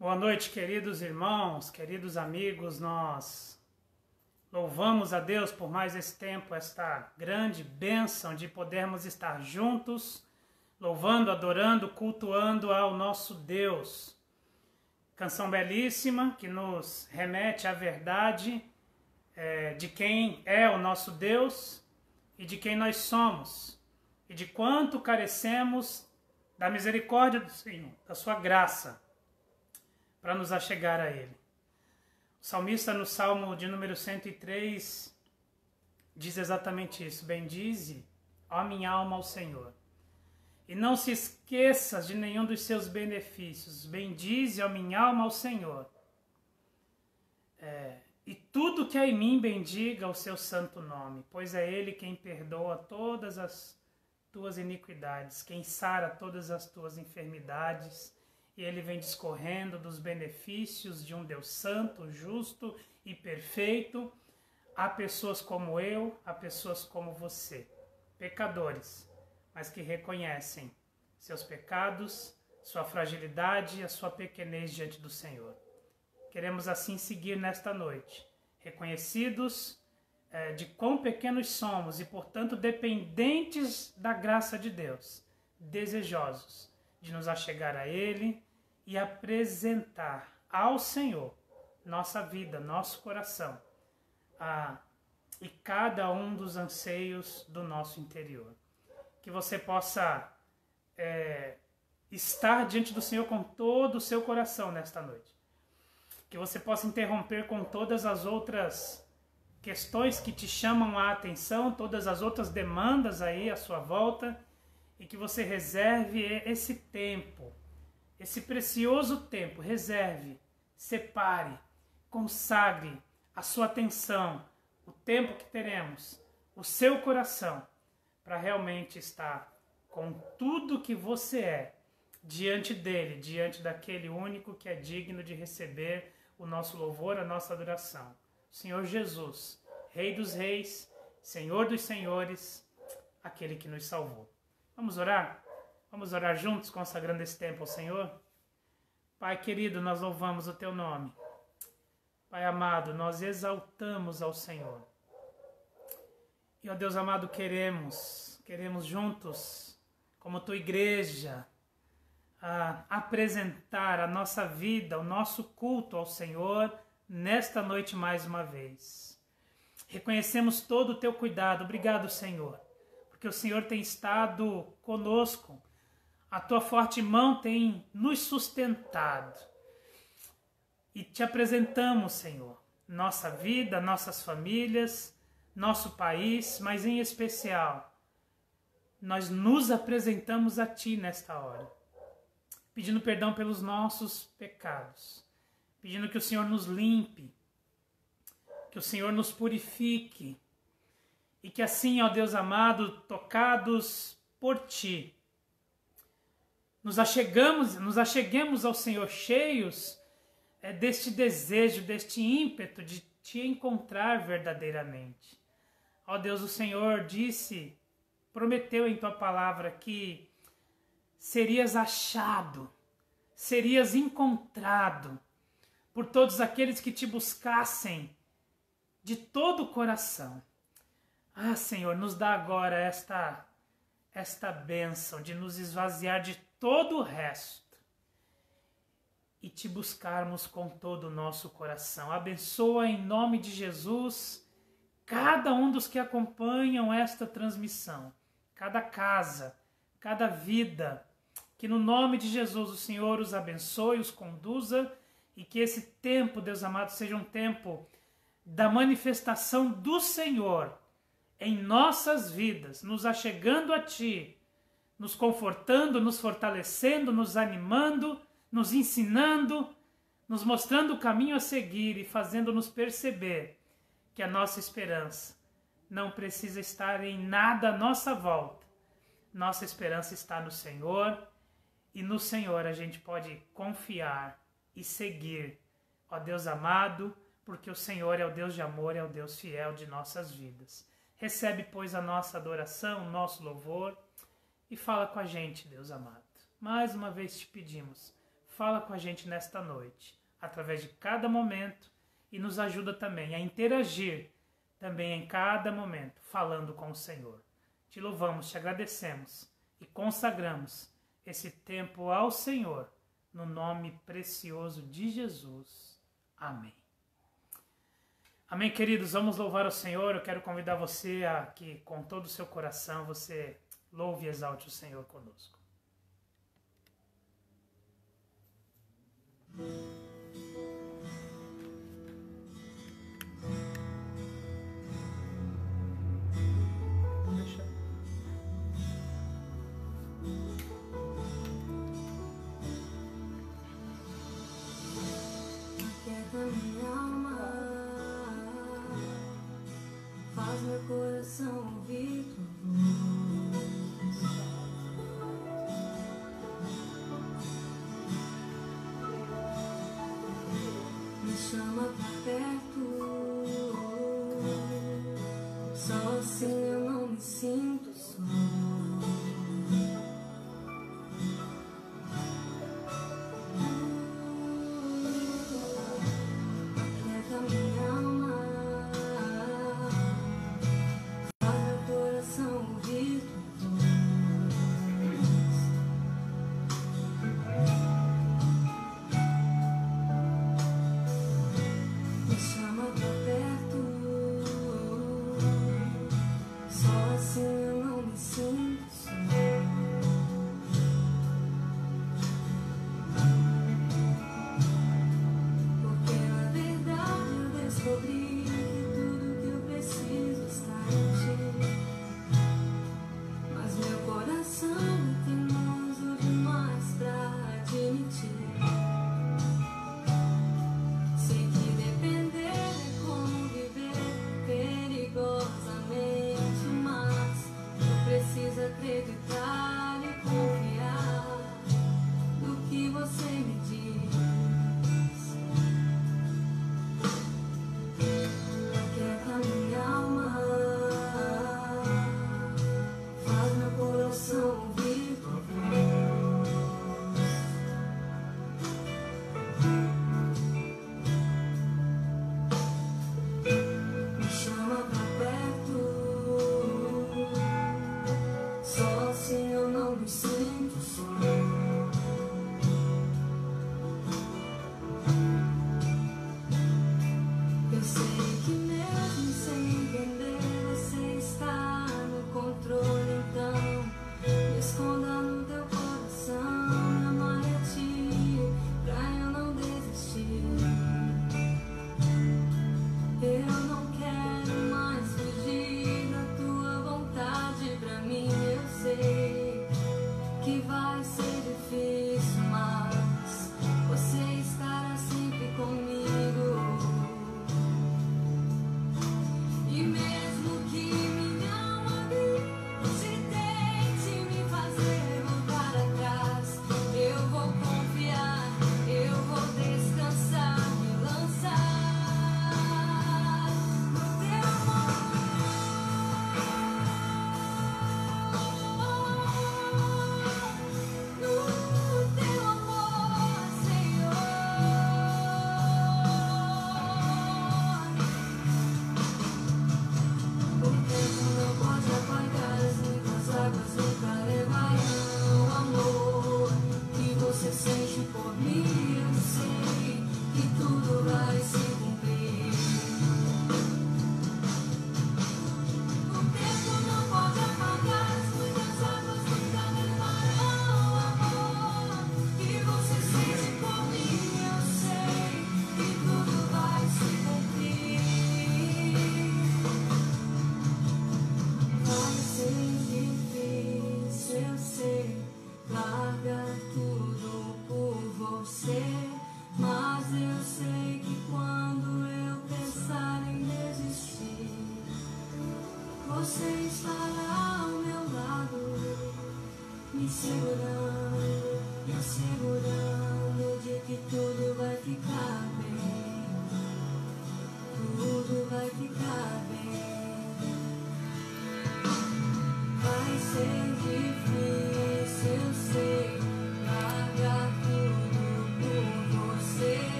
Boa noite, queridos irmãos, queridos amigos. Nós louvamos a Deus por mais esse tempo, esta grande bênção de podermos estar juntos, louvando, adorando, cultuando ao nosso Deus. Canção belíssima que nos remete à verdade de quem é o nosso Deus e de quem nós somos, e de quanto carecemos da misericórdia do Senhor, da sua graça, para nos achegar a Ele. O salmista, no Salmo de número 103, diz exatamente isso: bendize, ó minha alma, ao Senhor, e não se esqueças de nenhum dos seus benefícios. Bendize, ó minha alma, ao Senhor, e tudo que há em mim bendiga o seu santo nome, pois é Ele quem perdoa todas as tuas iniquidades, quem sara todas as tuas enfermidades. E ele vem discorrendo dos benefícios de um Deus santo, justo e perfeito a pessoas como eu, a pessoas como você, pecadores, mas que reconhecem seus pecados, sua fragilidade e a sua pequenez diante do Senhor. Queremos assim seguir nesta noite, reconhecidos de quão pequenos somos e, portanto, dependentes da graça de Deus, desejosos de nos achegar a Ele e apresentar ao Senhor nossa vida, nosso coração, e cada um dos anseios do nosso interior. Que você possa estar diante do Senhor com todo o seu coração nesta noite. Que você possa interromper com todas as outras questões que te chamam a atenção, todas as outras demandas aí à sua volta, e que você reserve esse tempo, esse precioso tempo, reserve, separe, consagre a sua atenção, o tempo que teremos, o seu coração, para realmente estar com tudo que você é, diante dele, diante daquele único que é digno de receber o nosso louvor, a nossa adoração. Senhor Jesus, Rei dos Reis, Senhor dos Senhores, aquele que nos salvou. Vamos orar? Vamos orar juntos, consagrando esse tempo ao Senhor? Pai querido, nós louvamos o Teu nome. Pai amado, nós exaltamos ao Senhor. E, ó Deus amado, queremos juntos, como Tua igreja, apresentar a nossa vida, o nosso culto ao Senhor, nesta noite mais uma vez. Reconhecemos todo o Teu cuidado. Obrigado, Senhor, porque o Senhor tem estado conosco, a Tua forte mão tem nos sustentado. E Te apresentamos, Senhor, nossa vida, nossas famílias, nosso país, mas em especial, nós nos apresentamos a Ti nesta hora, pedindo perdão pelos nossos pecados, pedindo que o Senhor nos limpe, que o Senhor nos purifique, e que assim, ó Deus amado, tocados por Ti, nos acheguemos ao Senhor cheios deste desejo, deste ímpeto de Te encontrar verdadeiramente. Ó Deus, o Senhor prometeu em Tua palavra que serias achado, serias encontrado por todos aqueles que Te buscassem de todo o coração. Ah, Senhor, nos dá agora esta bênção de nos esvaziar de todo o resto e Te buscarmos com todo o nosso coração. Abençoa em nome de Jesus cada um dos que acompanham esta transmissão, cada casa, cada vida, que no nome de Jesus o Senhor os abençoe, os conduza, e que esse tempo, Deus amado, seja um tempo da manifestação do Senhor em nossas vidas, nos achegando a Ti, nos confortando, nos fortalecendo, nos animando, nos ensinando, nos mostrando o caminho a seguir e fazendo-nos perceber que a nossa esperança não precisa estar em nada à nossa volta. Nossa esperança está no Senhor, e no Senhor a gente pode confiar e seguir, ó Deus amado, porque o Senhor é o Deus de amor, é o Deus fiel de nossas vidas. Recebe, pois, a nossa adoração, o nosso louvor, e fala com a gente, Deus amado. Mais uma vez te pedimos, fala com a gente nesta noite, através de cada momento, e nos ajuda também a interagir também em cada momento, falando com o Senhor. Te louvamos, te agradecemos e consagramos esse tempo ao Senhor, no nome precioso de Jesus. Amém. Amém, queridos, vamos louvar o Senhor. Eu quero convidar você a que, com todo o seu coração, você louve e exalte o Senhor conosco. Minha alma faz meu coração ouvir tua voz. Me chama pra perto, só assim eu não me sinto só.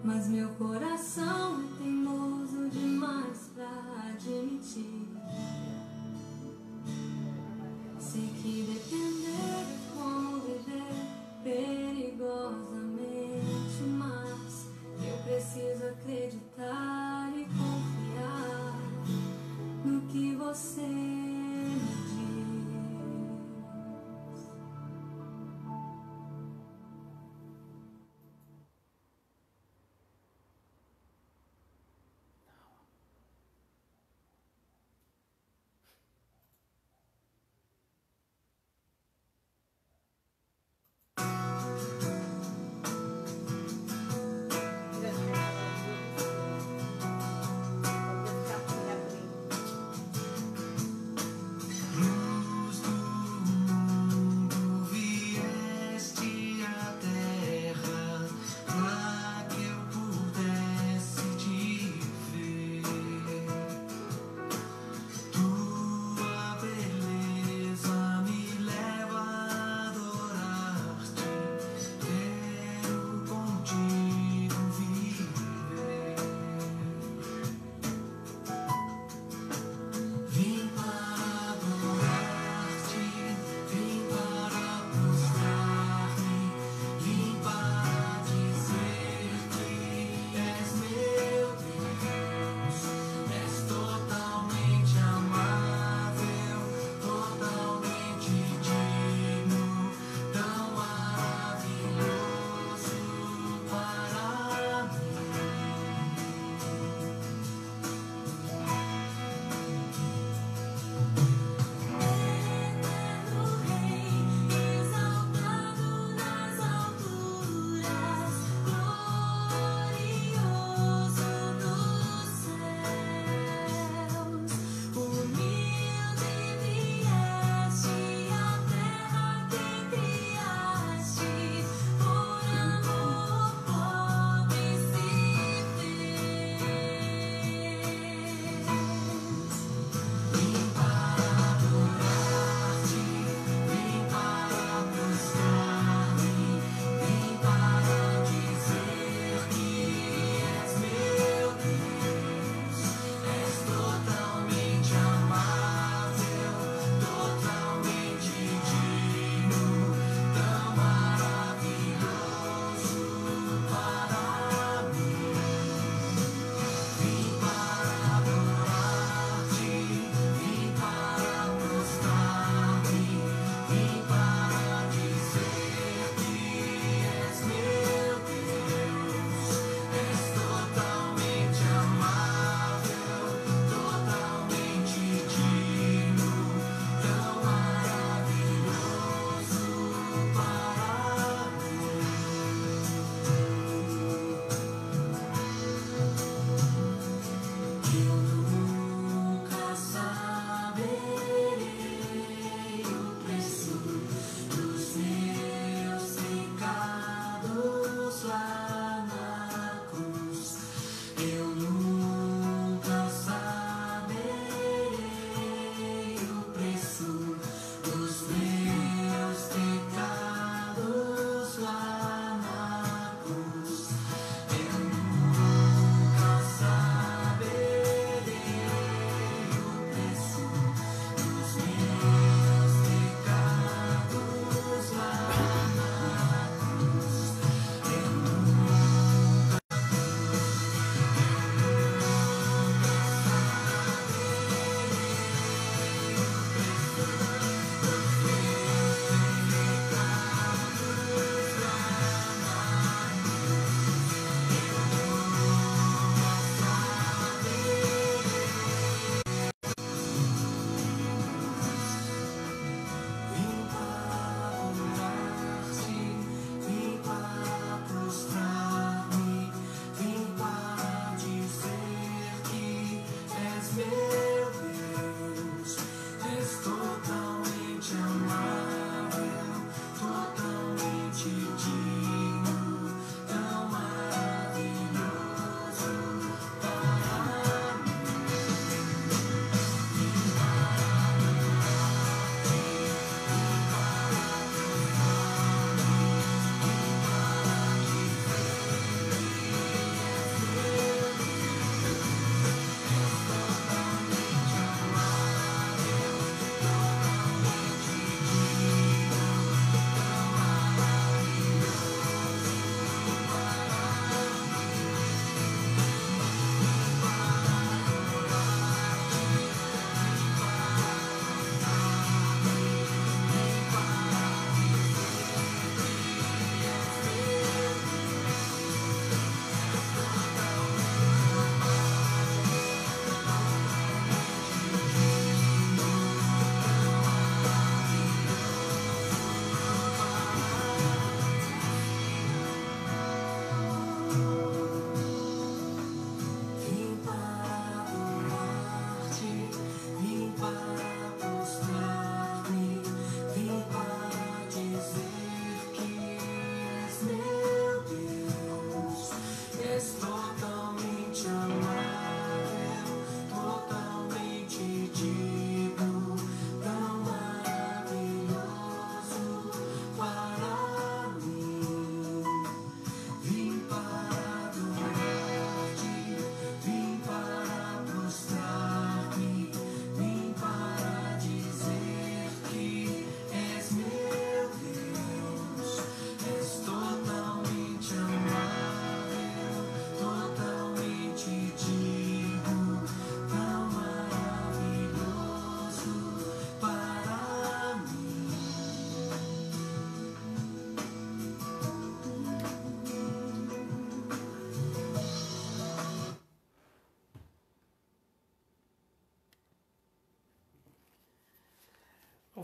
mas meu coração é teimoso demais pra admitir. Sei que depender é como viver perigosamente, mas eu preciso acreditar e confiar no que você me diz.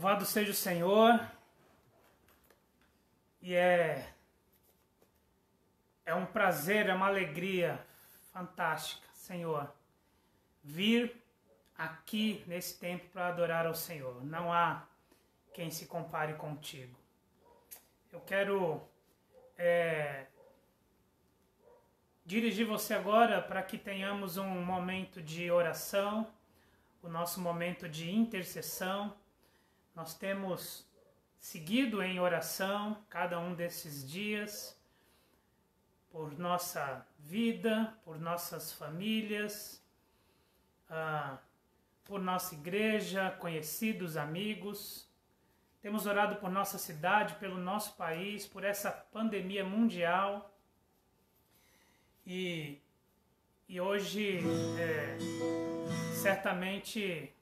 Louvado seja o Senhor, e é um prazer, é uma alegria fantástica, Senhor, vir aqui nesse tempo para adorar ao Senhor. Não há quem se compare contigo. Eu quero dirigir você agora para que tenhamos um momento de oração, o nosso momento de intercessão. Nós temos seguido em oração cada um desses dias por nossa vida, por nossas famílias, por nossa igreja, conhecidos, amigos. Temos orado por nossa cidade, pelo nosso país, por essa pandemia mundial. E hoje, certamente,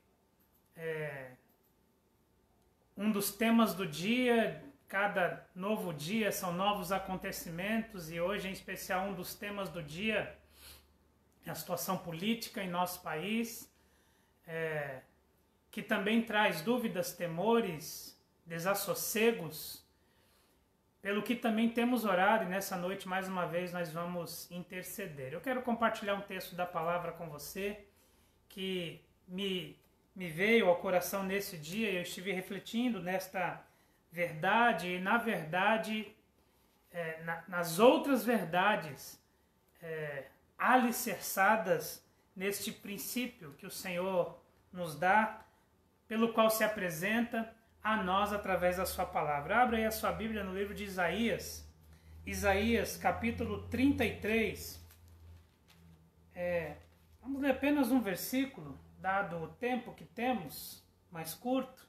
um dos temas do dia, cada novo dia são novos acontecimentos, e hoje, em especial, um dos temas do dia é a situação política em nosso país, que também traz dúvidas, temores, desassossegos, pelo que também temos orado, e nessa noite, mais uma vez, nós vamos interceder. Eu quero compartilhar um texto da palavra com você, que me veio ao coração nesse dia, e eu estive refletindo nesta verdade, e na verdade, nas outras verdades alicerçadas neste princípio que o Senhor nos dá, pelo qual se apresenta a nós através da sua palavra. Abra aí a sua Bíblia no livro de Isaías, Isaías capítulo 33. Vamos ler apenas um versículo, dado o tempo que temos, mais curto.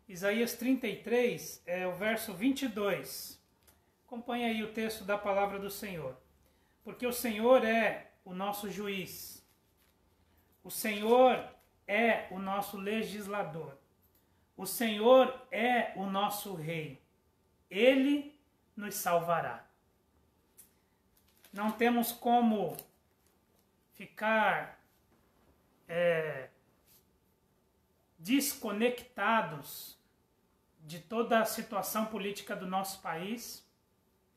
Isaías 33, o verso 22. Acompanhe aí o texto da palavra do Senhor. Porque o Senhor é o nosso juiz. O Senhor é o nosso legislador. O Senhor é o nosso rei. Ele nos salvará. Não temos como ficar desconectados de toda a situação política do nosso país.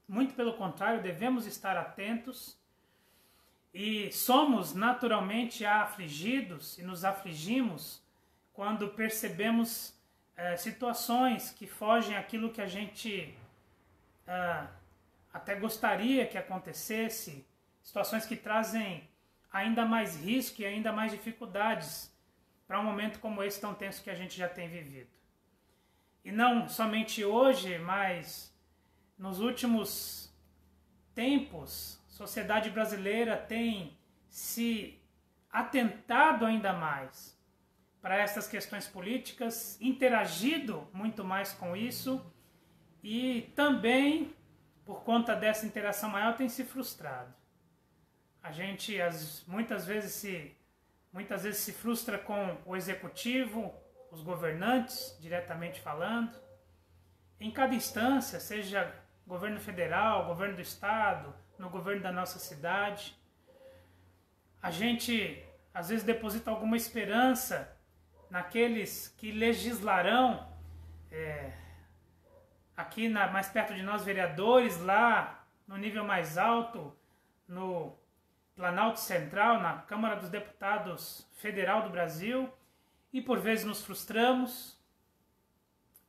Muito pelo contrário, devemos estar atentos, e somos naturalmente afligidos e nos afligimos quando percebemos situações que fogem àquilo que a gente até gostaria que acontecesse, situações que trazem ainda mais risco e ainda mais dificuldades para um momento como esse tão tenso que a gente já tem vivido. E não somente hoje, mas nos últimos tempos, a sociedade brasileira tem se atentado ainda mais para essas questões políticas, interagido muito mais com isso, e também, por conta dessa interação maior, tem se frustrado. A gente muitas vezes se frustra com o executivo, os governantes, diretamente falando, em cada instância, seja governo federal, governo do estado, no governo da nossa cidade. A gente, às vezes, deposita alguma esperança naqueles que legislarão, aqui mais perto de nós, vereadores, lá no nível mais alto, no Planalto Central, na Câmara dos Deputados Federal do Brasil, e por vezes nos frustramos,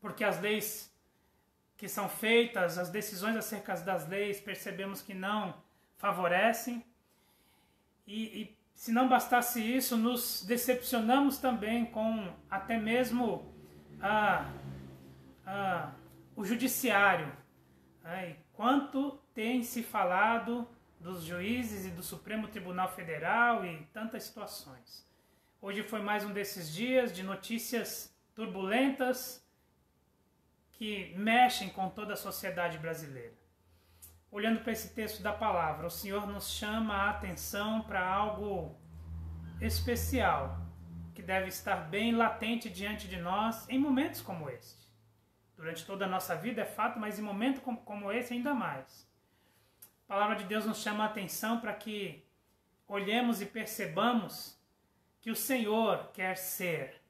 porque as leis que são feitas, as decisões acerca das leis, percebemos que não favorecem, e se não bastasse isso, nos decepcionamos também com até mesmo o judiciário. E quanto tem se falado dos juízes e do Supremo Tribunal Federal e tantas situações. Hoje foi mais um desses dias de notícias turbulentas que mexem com toda a sociedade brasileira. Olhando para esse texto da palavra, o Senhor nos chama a atenção para algo especial, que deve estar bem latente diante de nós em momentos como este. Durante toda a nossa vida é fato, mas em momentos como esse ainda mais. A palavra de Deus nos chama a atenção para que olhemos e percebamos que o Senhor quer ser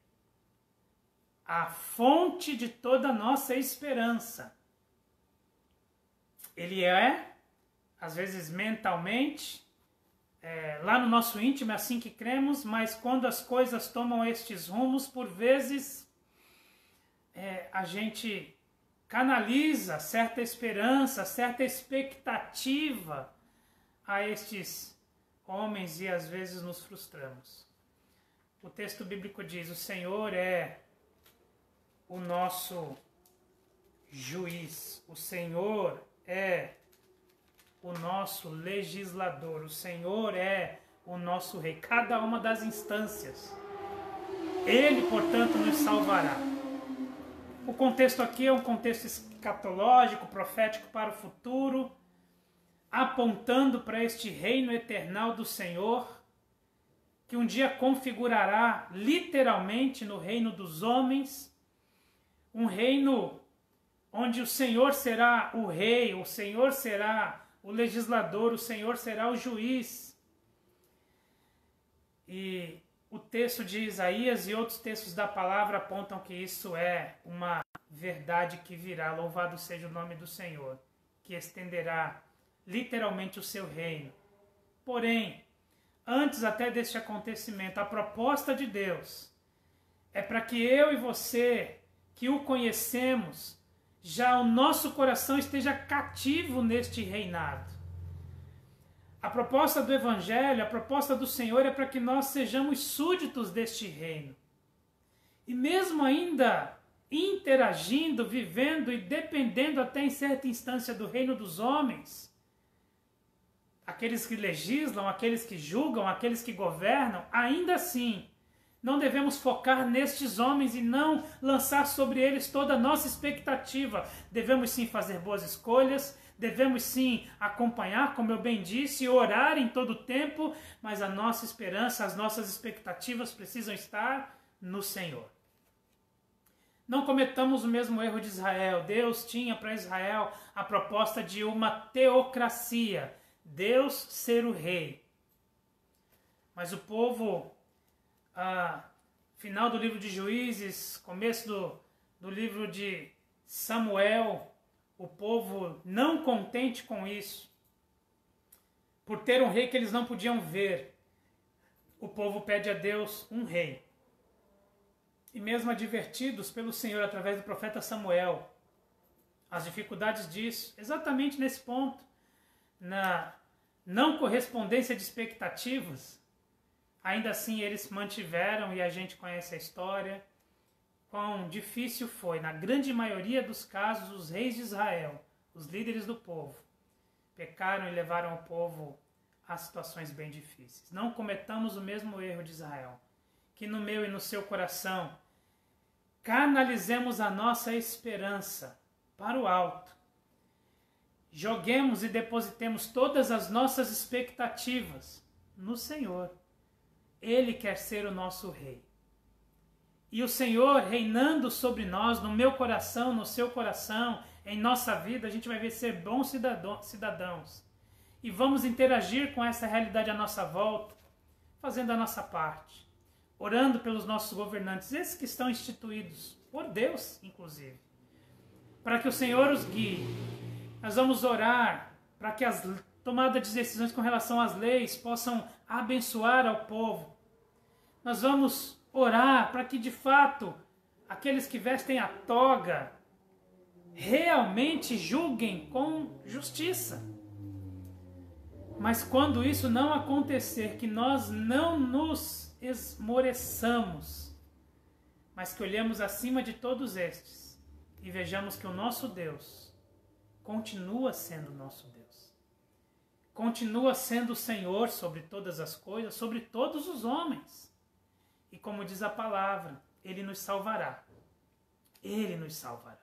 a fonte de toda a nossa esperança. Ele é, às vezes mentalmente, lá no nosso íntimo é assim que cremos, mas quando as coisas tomam estes rumos, por vezes a gente canaliza certa esperança, certa expectativa a estes homens e às vezes nos frustramos. O texto bíblico diz: o Senhor é o nosso juiz, o Senhor é o nosso legislador, o Senhor é o nosso rei, cada uma das instâncias. Ele, portanto, nos salvará. O contexto aqui é um contexto escatológico, profético para o futuro, apontando para este reino eternal do Senhor, que um dia configurará literalmente no reino dos homens, um reino onde o Senhor será o rei, o Senhor será o legislador, o Senhor será o juiz. E o texto de Isaías e outros textos da palavra apontam que isso é uma verdade que virá. Louvado seja o nome do Senhor, que estenderá literalmente o seu reino. Porém, antes até deste acontecimento, a proposta de Deus é para que eu e você, que o conhecemos, já o nosso coração esteja cativo neste reinado. A proposta do Evangelho, a proposta do Senhor é para que nós sejamos súditos deste reino. E mesmo ainda interagindo, vivendo e dependendo até em certa instância do reino dos homens, aqueles que legislam, aqueles que julgam, aqueles que governam, ainda assim, não devemos focar nestes homens e não lançar sobre eles toda a nossa expectativa. Devemos sim fazer boas escolhas, devemos sim acompanhar, como eu bem disse, orar em todo o tempo, mas a nossa esperança, as nossas expectativas precisam estar no Senhor. Não cometamos o mesmo erro de Israel. Deus tinha para Israel a proposta de uma teocracia, Deus ser o rei. Mas o povo, final do livro de Juízes, começo do livro de Samuel, o povo não contente com isso, por ter um rei que eles não podiam ver, o povo pede a Deus um rei. E mesmo advertidos pelo Senhor através do profeta Samuel, as dificuldades disso, exatamente nesse ponto, na não correspondência de expectativas, ainda assim eles mantiveram, e a gente conhece a história, quão difícil foi, na grande maioria dos casos, os reis de Israel, os líderes do povo, pecaram e levaram o povo a situações bem difíceis. Não cometamos o mesmo erro de Israel, que no meu e no seu coração canalizemos a nossa esperança para o alto. Joguemos e depositemos todas as nossas expectativas no Senhor. Ele quer ser o nosso rei. E o Senhor reinando sobre nós, no meu coração, no seu coração, em nossa vida, a gente vai ver ser bons cidadãos. E vamos interagir com essa realidade à nossa volta, fazendo a nossa parte. Orando pelos nossos governantes, esses que estão instituídos por Deus, inclusive. Para que o Senhor os guie. Nós vamos orar para que as tomadas de decisões com relação às leis possam abençoar ao povo. Nós vamos orar para que, de fato, aqueles que vestem a toga realmente julguem com justiça. Mas quando isso não acontecer, que nós não nos esmoreçamos, mas que olhemos acima de todos estes e vejamos que o nosso Deus continua sendo nosso Deus. Continua sendo o Senhor sobre todas as coisas, sobre todos os homens. E como diz a palavra, Ele nos salvará. Ele nos salvará.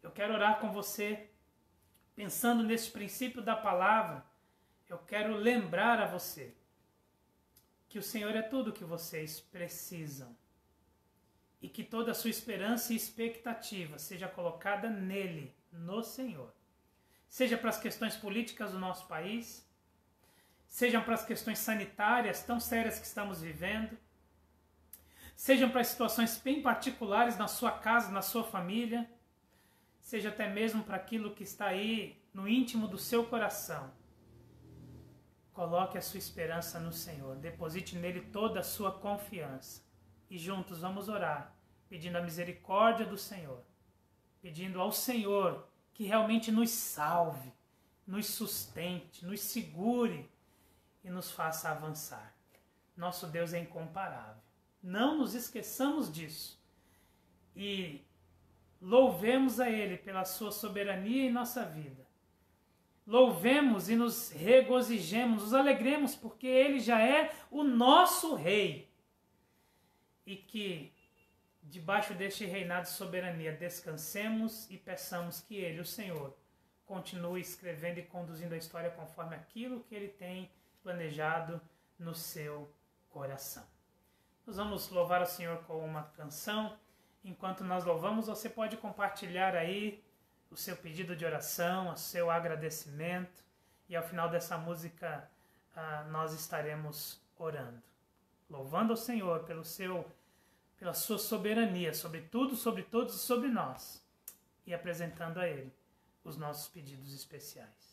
Eu quero orar com você, pensando nesse princípio da palavra. Eu quero lembrar a você que o Senhor é tudo o que vocês precisam. E que toda a sua esperança e expectativa seja colocada nele, no Senhor. Seja para as questões políticas do nosso país, sejam para as questões sanitárias tão sérias que estamos vivendo, sejam para situações bem particulares na sua casa, na sua família, seja até mesmo para aquilo que está aí no íntimo do seu coração. Coloque a sua esperança no Senhor, deposite nele toda a sua confiança e juntos vamos orar, pedindo a misericórdia do Senhor, pedindo ao Senhor que realmente nos salve, nos sustente, nos segure e nos faça avançar. Nosso Deus é incomparável. Não nos esqueçamos disso e louvemos a Ele pela sua soberania em nossa vida. Louvemos e nos regozijemos, nos alegremos, porque Ele já é o nosso Rei. E que, debaixo deste reinado de soberania, descansemos e peçamos que Ele, o Senhor, continue escrevendo e conduzindo a história conforme aquilo que Ele tem planejado no seu coração. Nós vamos louvar o Senhor com uma canção. Enquanto nós louvamos, você pode compartilhar aí o seu pedido de oração, o seu agradecimento. E ao final dessa música, nós estaremos orando. Louvando ao Senhor pela sua soberania sobre tudo, sobre todos e sobre nós. E apresentando a Ele os nossos pedidos especiais.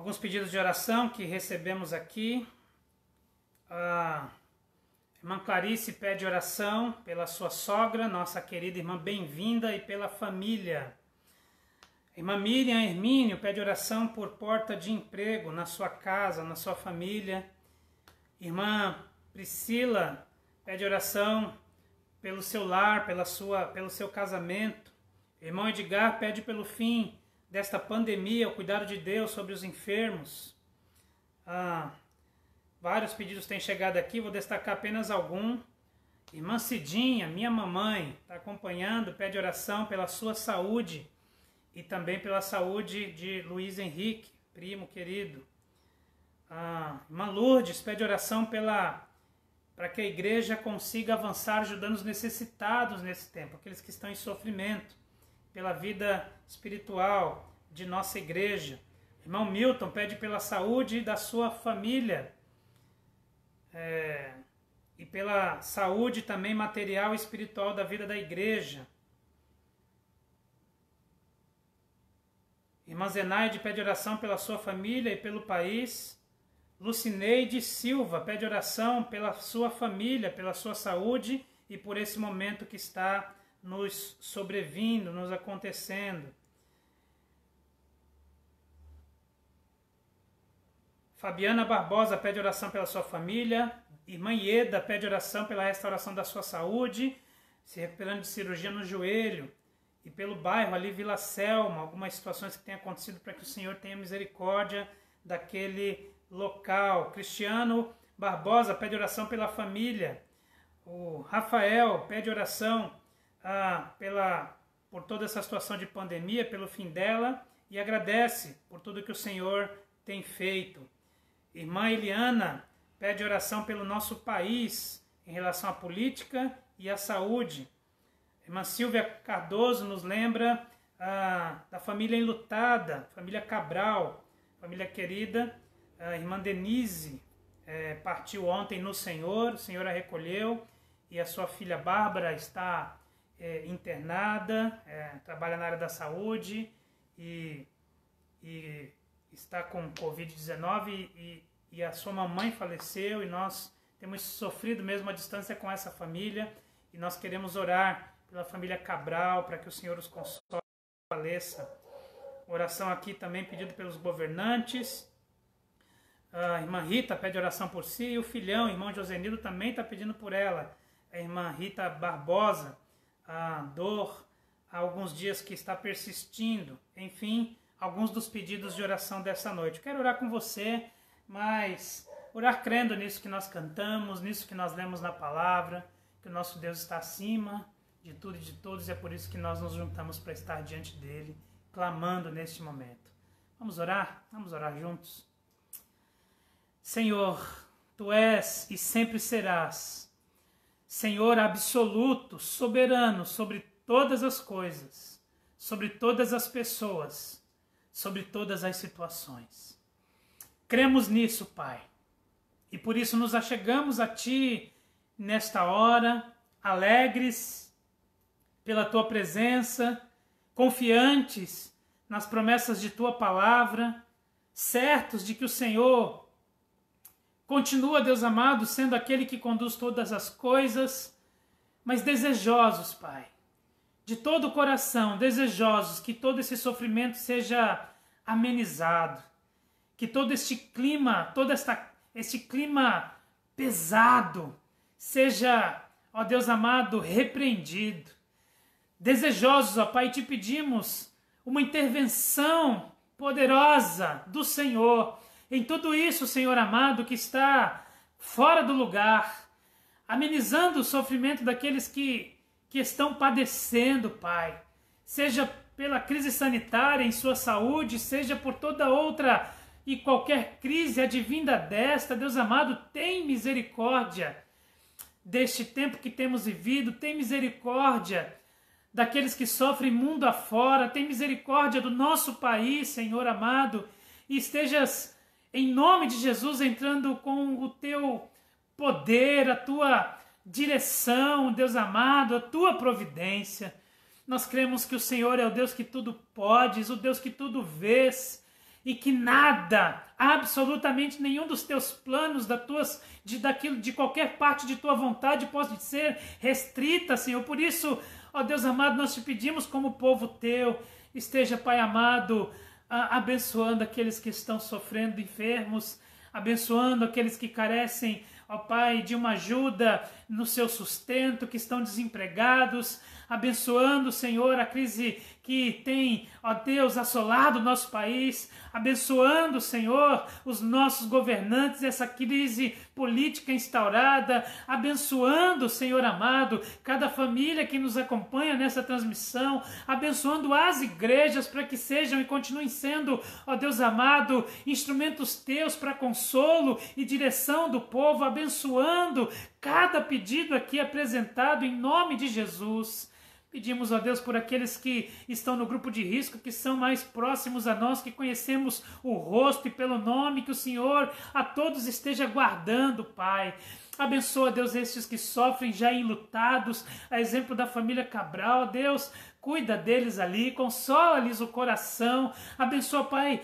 alguns pedidos de oração que recebemos aqui. A irmã Clarice pede oração pela sua sogra, nossa querida irmã Bem-vinda, e pela família. A irmã Miriam Hermínio pede oração por porta de emprego na sua casa, na sua família. Irmã Priscila pede oração pelo seu lar, pelo seu casamento. Irmão Edgar pede pelo fim desta pandemia, o cuidado de Deus sobre os enfermos. Vários pedidos têm chegado aqui, vou destacar apenas algum. Irmã Cidinha, minha mamãe, está acompanhando, pede oração pela sua saúde e também pela saúde de Luiz Henrique, primo querido. Irmã Lourdes pede oração para que a igreja consiga avançar ajudando os necessitados nesse tempo, aqueles que estão em sofrimento, pela vida espiritual de nossa igreja. Irmão Milton pede pela saúde da sua família, e pela saúde também material e espiritual da vida da igreja. Irmã Zenaide pede oração pela sua família e pelo país. Lucineide Silva pede oração pela sua família, pela sua saúde e por esse momento que está nos sobrevindo, nos acontecendo. Fabiana Barbosa pede oração pela sua família. Irmã Ieda pede oração pela restauração da sua saúde, se recuperando de cirurgia no joelho. E pelo bairro ali, Vila Selma, algumas situações que têm acontecido para que o Senhor tenha misericórdia daquele local. Cristiano Barbosa pede oração pela família. O Rafael pede oração por toda essa situação de pandemia, pelo fim dela, e agradece por tudo que o Senhor tem feito. Irmã Eliana pede oração pelo nosso país em relação à política e à saúde. Irmã Silvia Cardoso nos lembra da família enlutada, família Cabral, família querida. A irmã Denise partiu ontem no Senhor, o Senhor a recolheu, e a sua filha Bárbara está internada, trabalha na área da saúde e está com Covid-19 e a sua mamãe faleceu, e nós temos sofrido mesmo à distância com essa família, e nós queremos orar pela família Cabral, para que o Senhor os console e fortaleça. Oração aqui também pedido pelos governantes. A irmã Rita pede oração por si, e o filhão, o irmão Josenildo, também está pedindo por ela. A irmã Rita Barbosa, a dor há alguns dias que está persistindo. Enfim, alguns dos pedidos de oração dessa noite. Eu quero orar com você, mas orar crendo nisso que nós cantamos, nisso que nós lemos na palavra, que o nosso Deus está acima de tudo e de todos, e é por isso que nós nos juntamos para estar diante dele, clamando neste momento. Vamos orar? Vamos orar juntos? Senhor, Tu és e sempre serás Senhor absoluto, soberano sobre todas as coisas, sobre todas as pessoas, sobre todas as situações. Cremos nisso, Pai, e por isso nos achegamos a Ti nesta hora, alegres pela Tua presença, confiantes nas promessas de Tua palavra, certos de que o Senhor continua, Deus amado, sendo aquele que conduz todas as coisas, mas desejosos, Pai, de todo o coração, desejosos que todo esse sofrimento seja amenizado, que todo este clima, este clima pesado seja, ó Deus amado, repreendido. Desejosos, ó Pai, te pedimos uma intervenção poderosa do Senhor em tudo isso, Senhor amado, que está fora do lugar, amenizando o sofrimento daqueles que estão padecendo, Pai, seja pela crise sanitária em sua saúde, seja por toda outra e qualquer crise advinda desta. Deus amado, tem misericórdia deste tempo que temos vivido, tem misericórdia daqueles que sofrem mundo afora, tem misericórdia do nosso país, Senhor amado, e estejas, em nome de Jesus, entrando com o Teu poder, a Tua direção, Deus amado, a Tua providência. Nós cremos que o Senhor é o Deus que tudo podes, o Deus que tudo vês, e que nada, absolutamente nenhum dos teus planos, de qualquer parte de tua vontade possa ser restrita, Senhor. Por isso, ó Deus amado, nós te pedimos como povo teu, esteja, Pai amado, abençoando aqueles que estão sofrendo, enfermos, abençoando aqueles que carecem, ó Pai, de uma ajuda no seu sustento, que estão desempregados, abençoando, Senhor, a crise que tem, ó Deus, assolado o nosso país, abençoando, Senhor, os nossos governantes, essa crise política instaurada, abençoando, Senhor amado, cada família que nos acompanha nessa transmissão, abençoando as igrejas para que sejam e continuem sendo, ó Deus amado, instrumentos teus para consolo e direção do povo, abençoando cada pedido aqui apresentado em nome de Jesus. Pedimos, ó Deus, por aqueles que estão no grupo de risco, que são mais próximos a nós, que conhecemos o rosto e pelo nome, que o Senhor a todos esteja guardando, Pai. Abençoa, Deus, estes que sofrem já enlutados, a exemplo da família Cabral, Deus, cuida deles ali, consola-lhes o coração, abençoa, Pai,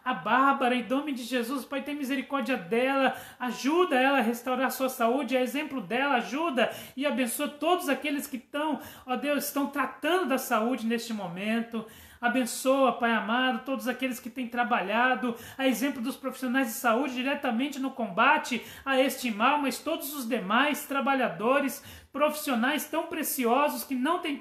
a Bárbara, em nome de Jesus, Pai, tem misericórdia dela, ajuda ela a restaurar a sua saúde, a exemplo dela, ajuda e abençoa todos aqueles que estão, ó Deus, estão tratando da saúde neste momento. Abençoa, Pai amado, todos aqueles que têm trabalhado, a exemplo dos profissionais de saúde, diretamente no combate a este mal, mas todos os demais trabalhadores, profissionais tão preciosos que não têm,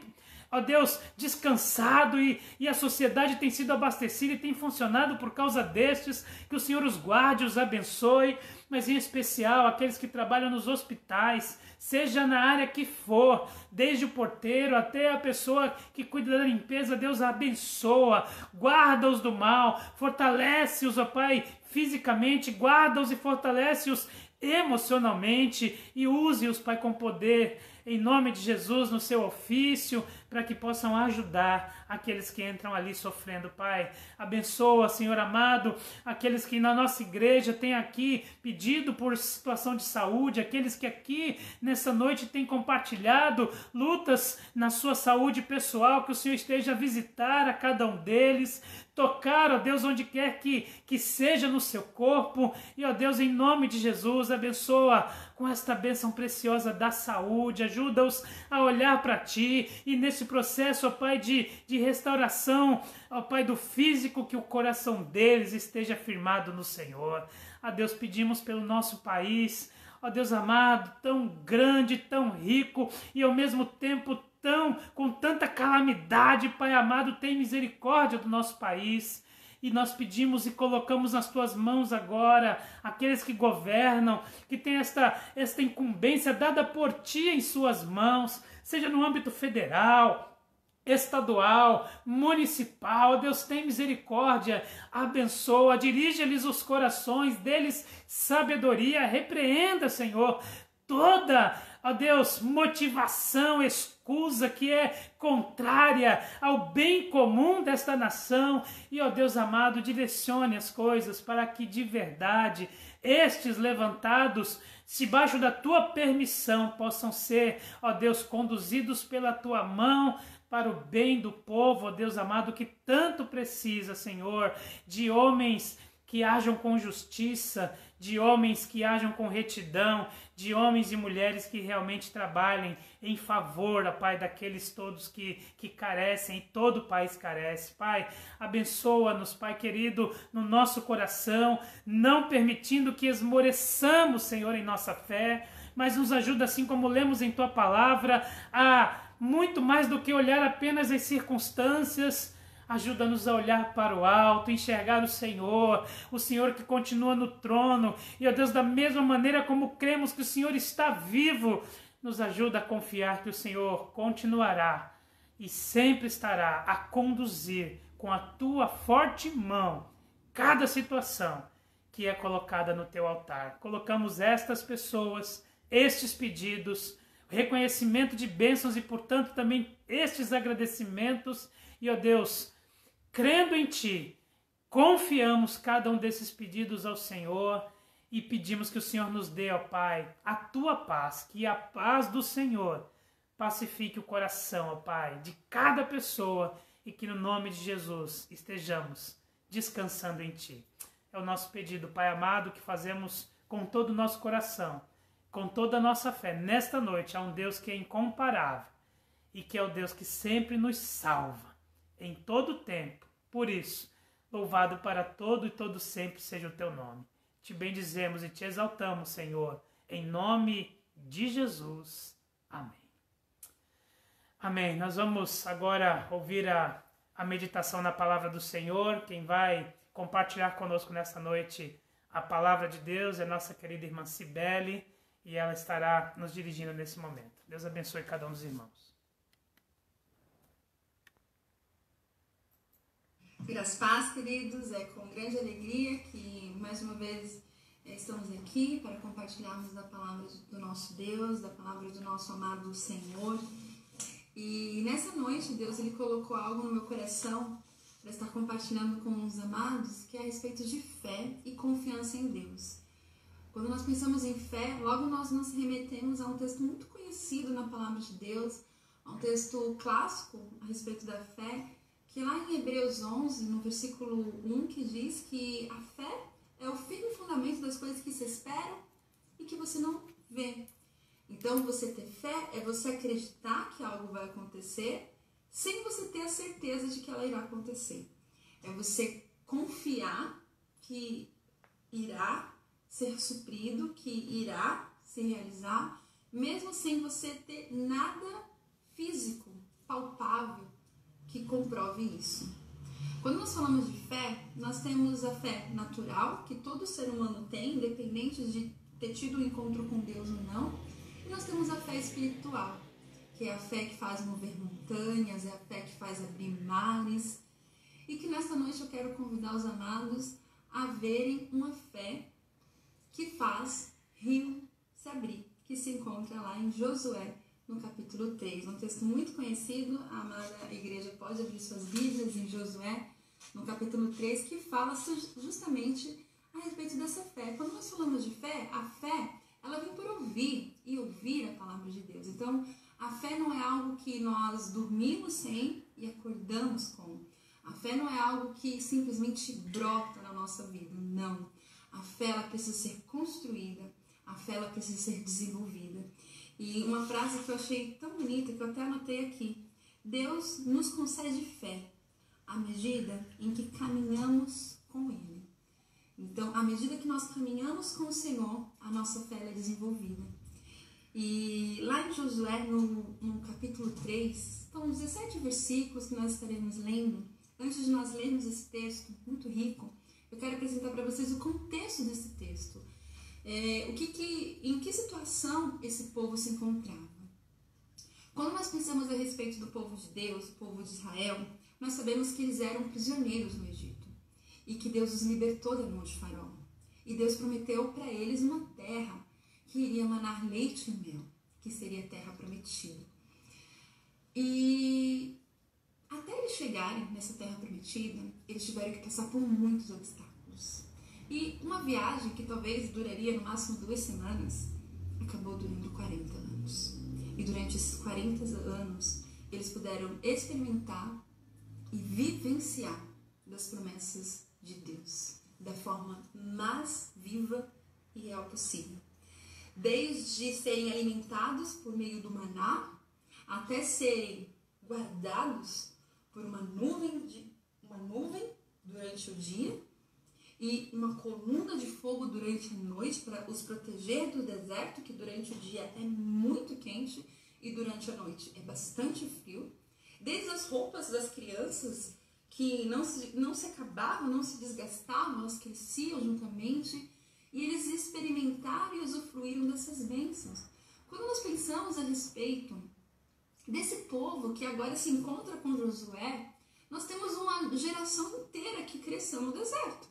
ó Deus, descansado e a sociedade tem sido abastecida e tem funcionado por causa destes, que o Senhor os guarde, os abençoe, mas em especial aqueles que trabalham nos hospitais, seja na área que for, desde o porteiro até a pessoa que cuida da limpeza, Deus abençoa, guarda-os do mal, fortalece-os, ó Pai, fisicamente, guarda-os e fortalece-os emocionalmente e use-os, Pai, com poder, em nome de Jesus, no seu ofício, para que possam ajudar aqueles que entram ali sofrendo, Pai. Abençoa, Senhor amado, aqueles que na nossa igreja têm aqui pedido por situação de saúde, aqueles que aqui nessa noite têm compartilhado lutas na sua saúde pessoal, que o Senhor esteja a visitar a cada um deles, tocar, ó Deus, onde quer que seja no seu corpo, e ó Deus, em nome de Jesus, abençoa com esta bênção preciosa da saúde, ajuda-os a olhar para Ti, e nesse processo, ó Pai, de restauração, ó Pai, do físico, que o coração deles esteja firmado no Senhor. A Deus, pedimos pelo nosso país, ó Deus amado, tão grande, tão rico, e ao mesmo tempo com tanta calamidade, Pai amado, tem misericórdia do nosso país. E nós pedimos e colocamos nas tuas mãos agora aqueles que governam, que têm esta incumbência dada por ti em suas mãos, seja no âmbito federal, estadual, municipal. Deus, tem misericórdia, abençoa, dirige-lhes os corações, deles sabedoria, repreenda, Senhor, toda, ó Deus, motivação, escusa que é contrária ao bem comum desta nação, e ó Deus amado, direcione as coisas para que de verdade estes levantados debaixo da tua permissão possam ser, ó Deus, conduzidos pela tua mão para o bem do povo, ó Deus amado, que tanto precisa, Senhor, de homens que hajam com justiça, de homens que hajam com retidão, de homens e mulheres que realmente trabalhem em favor, ó Pai, daqueles todos que carecem, e todo o país carece. Pai, abençoa-nos, Pai querido, no nosso coração, não permitindo que esmoreçamos, Senhor, em nossa fé, mas nos ajuda, assim como lemos em Tua Palavra, a muito mais do que olhar apenas as circunstâncias. Ajuda-nos a olhar para o alto, enxergar o Senhor que continua no trono. E, ó Deus, da mesma maneira como cremos que o Senhor está vivo, nos ajuda a confiar que o Senhor continuará e sempre estará a conduzir com a Tua forte mão cada situação que é colocada no Teu altar. Colocamos estas pessoas, estes pedidos, reconhecimento de bênçãos e, portanto, também estes agradecimentos. E, ó Deus, crendo em Ti, confiamos cada um desses pedidos ao Senhor e pedimos que o Senhor nos dê, ó Pai, a Tua paz, que a paz do Senhor pacifique o coração, ó Pai, de cada pessoa, e que no nome de Jesus estejamos descansando em Ti. É o nosso pedido, Pai amado, que fazemos com todo o nosso coração, com toda a nossa fé. Nesta noite há um Deus que é incomparável e que é o Deus que sempre nos salva, em todo o tempo. Por isso, louvado para todo e todo sempre seja o Teu nome. Te bendizemos e te exaltamos, Senhor, em nome de Jesus. Amém. Amém. Nós vamos agora ouvir a meditação na palavra do Senhor. Quem vai compartilhar conosco nessa noite a palavra de Deus é nossa querida irmã Cibele, e ela estará nos dirigindo nesse momento. Deus abençoe cada um dos irmãos. Graças paz, queridos, é com grande alegria que mais uma vez estamos aqui para compartilharmos da palavra do nosso Deus, da palavra do nosso amado Senhor. E nessa noite Deus ele colocou algo no meu coração para estar compartilhando com os amados, que é a respeito de fé e confiança em Deus. Quando nós pensamos em fé, logo nós nos remetemos a um texto muito conhecido na palavra de Deus, a um texto clássico a respeito da fé, que lá em Hebreus 11, no versículo 1, que diz que a fé é o firme fundamento das coisas que se esperam e que você não vê. Então, você ter fé é você acreditar que algo vai acontecer sem você ter a certeza de que ela irá acontecer. É você confiar que irá ser suprido, que irá se realizar, mesmo sem você ter nada físico, palpável, que comprove isso. Quando nós falamos de fé, nós temos a fé natural, que todo ser humano tem, independente de ter tido um encontro com Deus ou não. E nós temos a fé espiritual, que é a fé que faz mover montanhas, é a fé que faz abrir mares. E que nesta noite eu quero convidar os amados a verem uma fé que faz rio se abrir, que se encontra lá em Josué, no capítulo 3. Um texto muito conhecido, a amada igreja pode abrir suas Bíblias em Josué, no capítulo 3, que fala justamente a respeito dessa fé. Quando nós falamos de fé, a fé, ela vem por ouvir e ouvir a palavra de Deus. Então, a fé não é algo que nós dormimos sem e acordamos com. A fé não é algo que simplesmente brota na nossa vida, não. A fé, ela precisa ser construída, a fé, ela precisa ser desenvolvida. E uma frase que eu achei tão bonita, que eu até anotei aqui: Deus nos concede fé à medida em que caminhamos com Ele. Então, à medida que nós caminhamos com o Senhor, a nossa fé é desenvolvida. E lá em Josué, no capítulo 3, estão 17 versículos que nós estaremos lendo. Antes de nós lermos esse texto muito rico, eu quero apresentar para vocês o contexto desse texto. Em que situação esse povo se encontrava. Quando nós pensamos a respeito do povo de Deus, o povo de Israel, nós sabemos que eles eram prisioneiros no Egito e que Deus os libertou da mão de Faraó. E Deus prometeu para eles uma terra que iria manar leite e mel, que seria a terra prometida. E até eles chegarem nessa terra prometida, eles tiveram que passar por muitos obstáculos. E uma viagem que talvez duraria no máximo 2 semanas, acabou durando 40 anos. E durante esses 40 anos, eles puderam experimentar e vivenciar das promessas de Deus, da forma mais viva e real possível. Desde serem alimentados por meio do maná, até serem guardados por uma nuvem durante o dia, e uma coluna de fogo durante a noite para os proteger do deserto, que durante o dia é muito quente e durante a noite é bastante frio. Desde as roupas das crianças, que não se acabavam, não se desgastavam, elas cresciam juntamente, e eles experimentaram e usufruíram dessas bênçãos. Quando nós pensamos a respeito desse povo que agora se encontra com Josué, nós temos uma geração inteira que cresceu no deserto,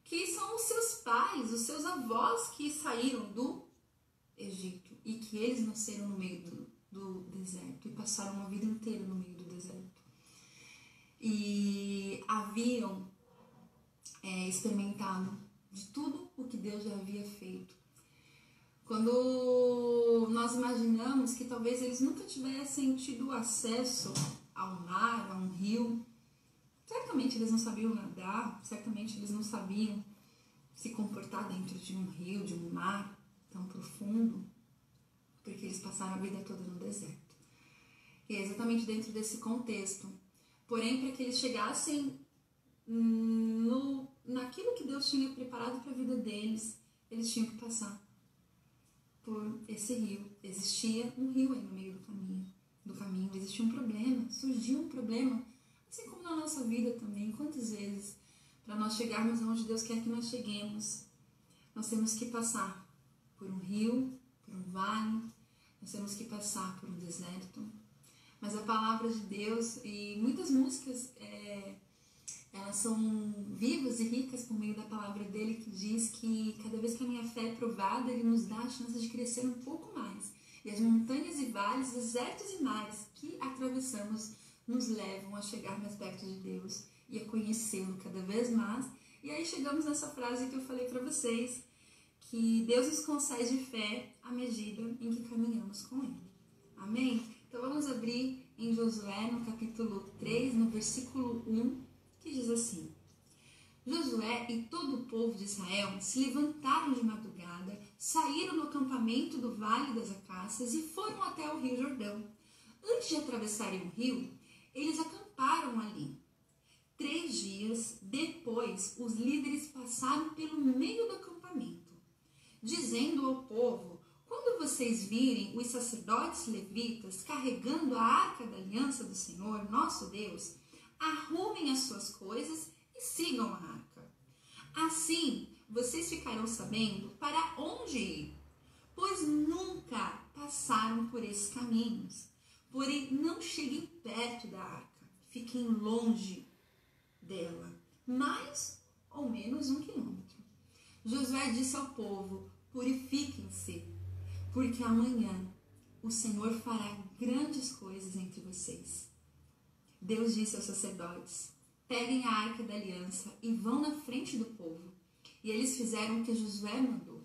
que são os seus pais, os seus avós que saíram do Egito e que eles nasceram no meio do deserto e passaram uma vida inteira no meio do deserto. E haviam experimentado de tudo o que Deus já havia feito. Quando nós imaginamos que talvez eles nunca tivessem tido acesso ao mar, a um rio, Certamente eles não sabiam nadar, certamente eles não sabiam se comportar dentro de um rio, de um mar tão profundo, porque eles passaram a vida toda no deserto. E é exatamente dentro desse contexto. Porém, para que eles chegassem naquilo que Deus tinha preparado para a vida deles, eles tinham que passar por esse rio. Existia um rio aí no meio do caminho, existia um problema, surgiu um problema, assim como na nossa vida também. Quantas vezes, para nós chegarmos onde Deus quer que nós cheguemos, nós temos que passar por um rio, por um vale, nós temos que passar por um deserto. Mas a palavra de Deus e muitas músicas, elas são vivas e ricas por meio da palavra dele, que diz que cada vez que a minha fé é provada, ele nos dá a chance de crescer um pouco mais. E as montanhas e vales, desertos e mares que atravessamos nos levam a chegar mais perto de Deus e a conhecê-lo cada vez mais. E aí chegamos nessa frase que eu falei para vocês, que Deus nos concede fé à medida em que caminhamos com ele. Amém? Então vamos abrir em Josué, no capítulo 3, no versículo 1, que diz assim: Josué e todo o povo de Israel se levantaram de madrugada, saíram do acampamento do Vale das Acácias e foram até o rio Jordão. Antes de atravessarem o rio, eles acamparam ali. 3 dias depois, os líderes passaram pelo meio do acampamento, dizendo ao povo: quando vocês virem os sacerdotes levitas carregando a arca da aliança do Senhor, nosso Deus, arrumem as suas coisas e sigam a arca. Assim, vocês ficarão sabendo para onde ir, pois nunca passaram por esses caminhos. Porém, não cheguem perto da arca, fiquem longe dela, mais ou menos 1 quilômetro. Josué disse ao povo: purifiquem-se, porque amanhã o Senhor fará grandes coisas entre vocês. Deus disse aos sacerdotes: peguem a arca da aliança e vão na frente do povo. E eles fizeram o que Josué mandou.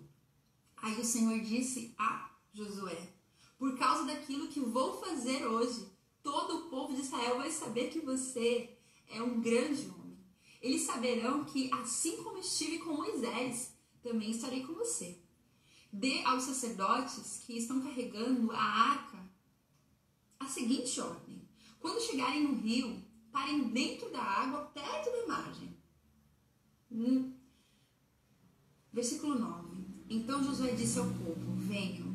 Aí o Senhor disse a Josué: por causa daquilo que vou fazer hoje, todo o povo de Israel vai saber que você é um grande homem. Eles saberão que, assim como estive com Moisés, também estarei com você. Dê aos sacerdotes que estão carregando a arca a seguinte ordem: quando chegarem no rio, parem dentro da água, perto da margem. Versículo 9. Então Josué disse ao povo: venham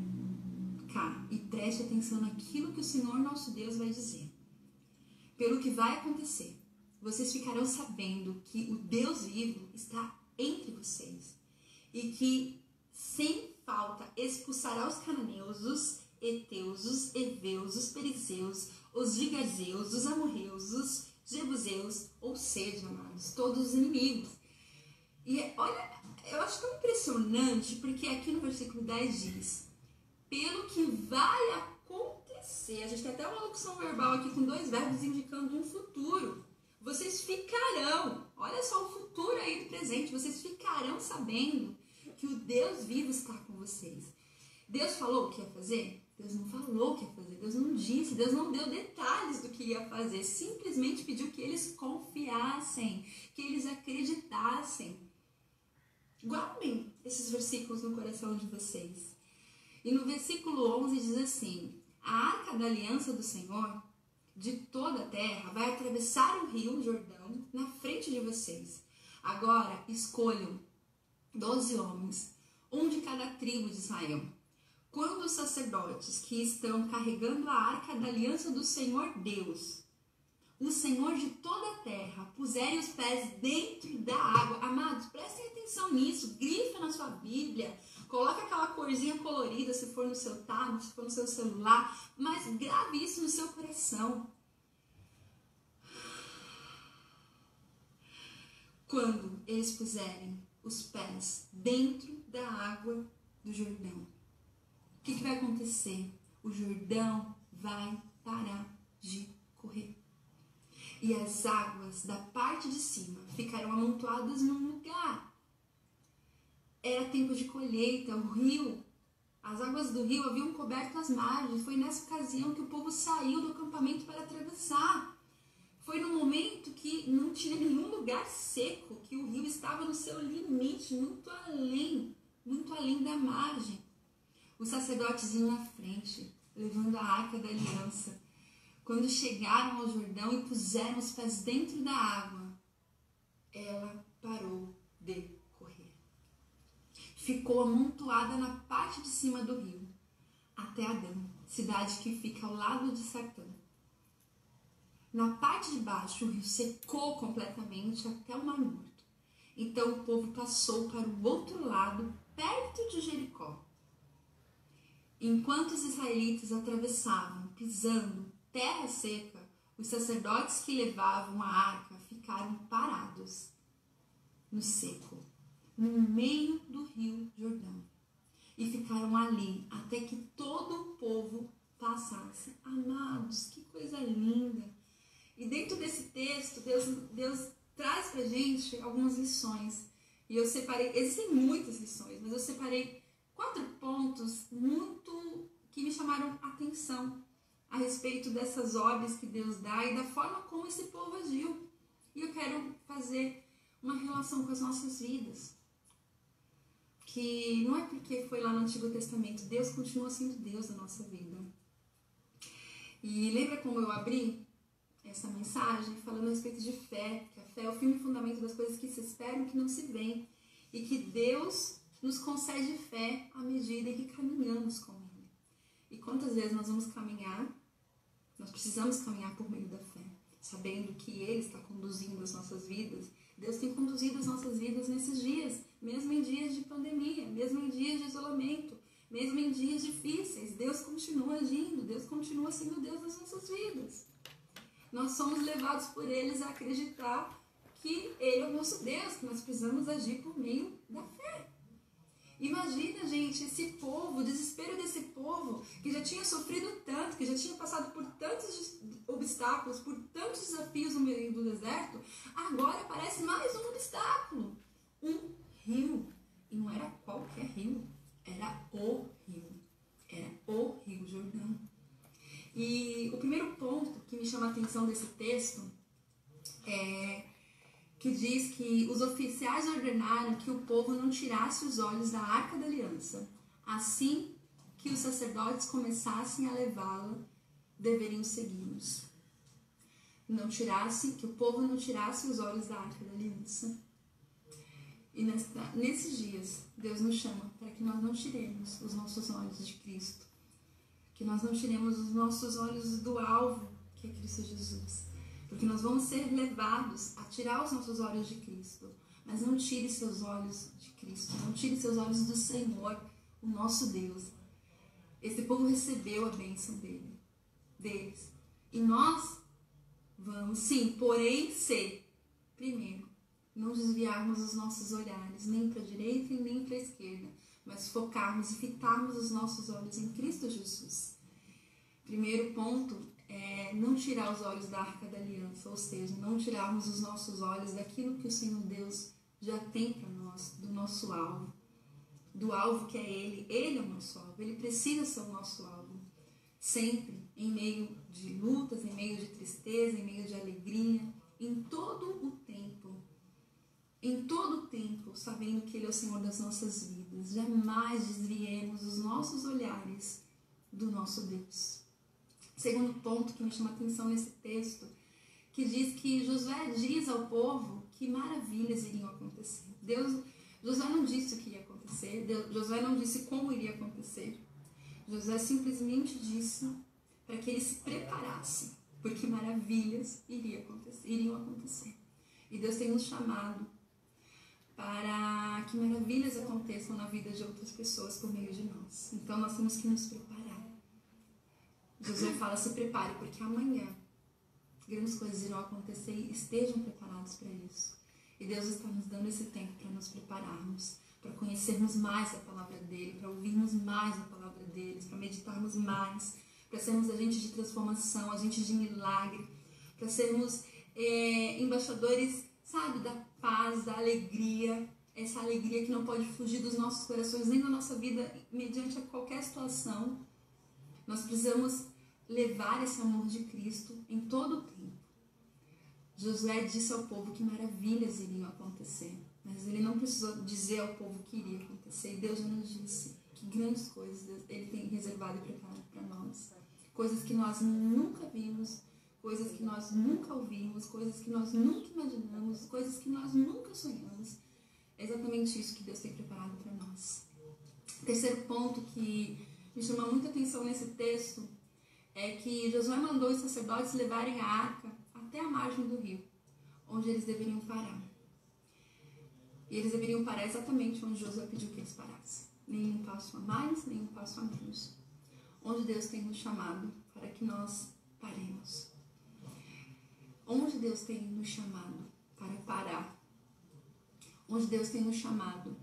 cá e preste atenção naquilo que o Senhor nosso Deus vai dizer. Pelo que vai acontecer, vocês ficarão sabendo que o Deus vivo está entre vocês e que, sem falta, expulsará os cananeus, os heteus, os heveus, os perizeus, os gigazeus, os amorreus, os jebuseus, ou seja, amados, todos os inimigos. E olha, eu acho tão impressionante, porque aqui no versículo 10 diz: pelo que vai acontecer. A gente tem até uma locução verbal aqui com 2 verbos indicando um futuro. Vocês ficarão, olha só o futuro aí do presente, vocês ficarão sabendo que o Deus vivo está com vocês. Deus falou o que ia fazer? Deus não falou o que ia fazer, Deus não disse, Deus não deu detalhes do que ia fazer, simplesmente pediu que eles confiassem, que eles acreditassem. Guardem esses versículos no coração de vocês. E no versículo 11 diz assim: a arca da aliança do Senhor de toda a terra vai atravessar o rio Jordão na frente de vocês. Agora escolham 12 homens, um de cada tribo de Israel. Quando os sacerdotes que estão carregando a arca da aliança do Senhor Deus, o Senhor de toda a terra, puserem os pés dentro da água. Amados, prestem atenção nisso, grifa na sua Bíblia, coloca aquela corzinha colorida se for no seu tablet, se for no seu celular, mas grave isso no seu coração. Quando eles puserem os pés dentro da água do Jordão, o que vai acontecer? O Jordão vai parar de correr. E as águas da parte de cima ficarão amontoadas num lugar. Era tempo de colheita, o rio, as águas do rio haviam coberto as margens. Foi nessa ocasião que o povo saiu do acampamento para atravessar. Foi num momento que não tinha nenhum lugar seco, que o rio estava no seu limite, muito além da margem. Os sacerdotes iam na frente, levando a arca da aliança. Quando chegaram ao Jordão e puseram os pés dentro da água, ela parou de correr. Ficou amontoada na parte de cima do rio, até Adã, cidade que fica ao lado de Sartã. Na parte de baixo, o rio secou completamente até o Mar Morto. Então o povo passou para o outro lado, perto de Jericó. Enquanto os israelitas atravessavam, pisando terra seca, os sacerdotes que levavam a arca ficaram parados no seco, no meio do rio Jordão. E ficaram ali até que todo o povo passasse. Amados, que coisa linda! E dentro desse texto, Deus traz pra gente algumas lições. E eu separei, existem muitas lições, mas eu separei 4 pontos muito que me chamaram a atenção a respeito dessas ordens que Deus dá e da forma como esse povo agiu. E eu quero fazer uma relação com as nossas vidas. Que não é porque foi lá no Antigo Testamento, Deus continua sendo Deus da nossa vida. E lembra como eu abri essa mensagem falando a respeito de fé, que a fé é o firme fundamento das coisas que se esperam, que não se veem, e que Deus nos concede fé à medida em que caminhamos com Ele. E quantas vezes nós vamos caminhar, nós precisamos caminhar por meio da fé, sabendo que Ele está conduzindo as nossas vidas. Deus tem conduzido as nossas vidas nesses dias, mesmo em dias de pandemia, mesmo em dias de isolamento, mesmo em dias difíceis. Deus continua agindo, Deus continua sendo Deus das nossas vidas. Nós somos levados por eles a acreditar que Ele é o nosso Deus, que nós precisamos agir por meio da fé. Imagina, gente, esse povo, o desespero desse povo, que já tinha sofrido tanto, que já tinha passado por tantos obstáculos, por tantos desafios no meio do deserto, agora aparece mais um obstáculo, um rio. E não era qualquer rio, era o Rio Jordão. E o primeiro ponto que me chama a atenção desse texto é que diz que os oficiais ordenaram que o povo não tirasse os olhos da Arca da Aliança. Assim que os sacerdotes começassem a levá-la, deveriam segui-los. Que o povo não tirasse os olhos da Arca da Aliança. E nesses dias, Deus nos chama para que nós não tiremos os nossos olhos de Cristo. Que nós não tiremos os nossos olhos do alvo, que é Cristo Jesus. Porque nós vamos ser levados a tirar os nossos olhos de Cristo. Mas não tire seus olhos de Cristo. Não tire seus olhos do Senhor, o nosso Deus. Esse povo recebeu a bênção deles. E nós vamos, sim, porém, primeiro, não desviarmos os nossos olhares, nem para a direita e nem para a esquerda, mas focarmos e fitarmos os nossos olhos em Cristo Jesus. Primeiro ponto é não tirar os olhos da Arca da Aliança, ou seja, não tirarmos os nossos olhos daquilo que o Senhor Deus já tem para nós, do nosso alvo, do alvo que é Ele. Ele é o nosso alvo, Ele precisa ser o nosso alvo. Sempre, em meio de lutas, em meio de tristeza, em meio de alegria, em todo o tempo, sabendo que Ele é o Senhor das nossas vidas. Jamais desviemos os nossos olhares do nosso Deus. Segundo ponto que me chama a atenção nesse texto, que diz que Josué diz ao povo que maravilhas iriam acontecer. Josué não disse o que ia acontecer, Josué não disse como iria acontecer. Josué simplesmente disse para que eles se preparassem, porque maravilhas iriam acontecer. E Deus tem nos chamado para que maravilhas aconteçam na vida de outras pessoas por meio de nós. Então nós temos que nos preparar. Josué fala, se prepare, porque amanhã grandes coisas irão acontecer e estejam preparados para isso. E Deus está nos dando esse tempo para nos prepararmos, para conhecermos mais a palavra dEle, para ouvirmos mais a palavra dEle, para meditarmos mais, para sermos agentes de transformação, agentes de milagre, para sermos embaixadores, sabe, da paz, da alegria, essa alegria que não pode fugir dos nossos corações, nem da nossa vida, mediante a qualquer situação. Nós precisamos levar esse amor de Cristo em todo o tempo. Josué disse ao povo que maravilhas iriam acontecer, mas ele não precisou dizer ao povo que iria acontecer. E Deus já nos disse que grandes coisas Ele tem reservado e preparado para nós. Coisas que nós nunca vimos, coisas que nós nunca ouvimos, coisas que nós nunca imaginamos, coisas que nós nunca sonhamos. É exatamente isso que Deus tem preparado para nós. Terceiro ponto que me chama muita atenção nesse texto é que Josué mandou os sacerdotes levarem a arca até a margem do rio, onde eles deveriam parar. E eles deveriam parar exatamente onde Josué pediu que eles parassem. Nem um passo a mais, nem um passo a menos. Onde Deus tem nos chamado para que nós paremos. Onde Deus tem nos chamado para parar. Onde Deus tem nos chamado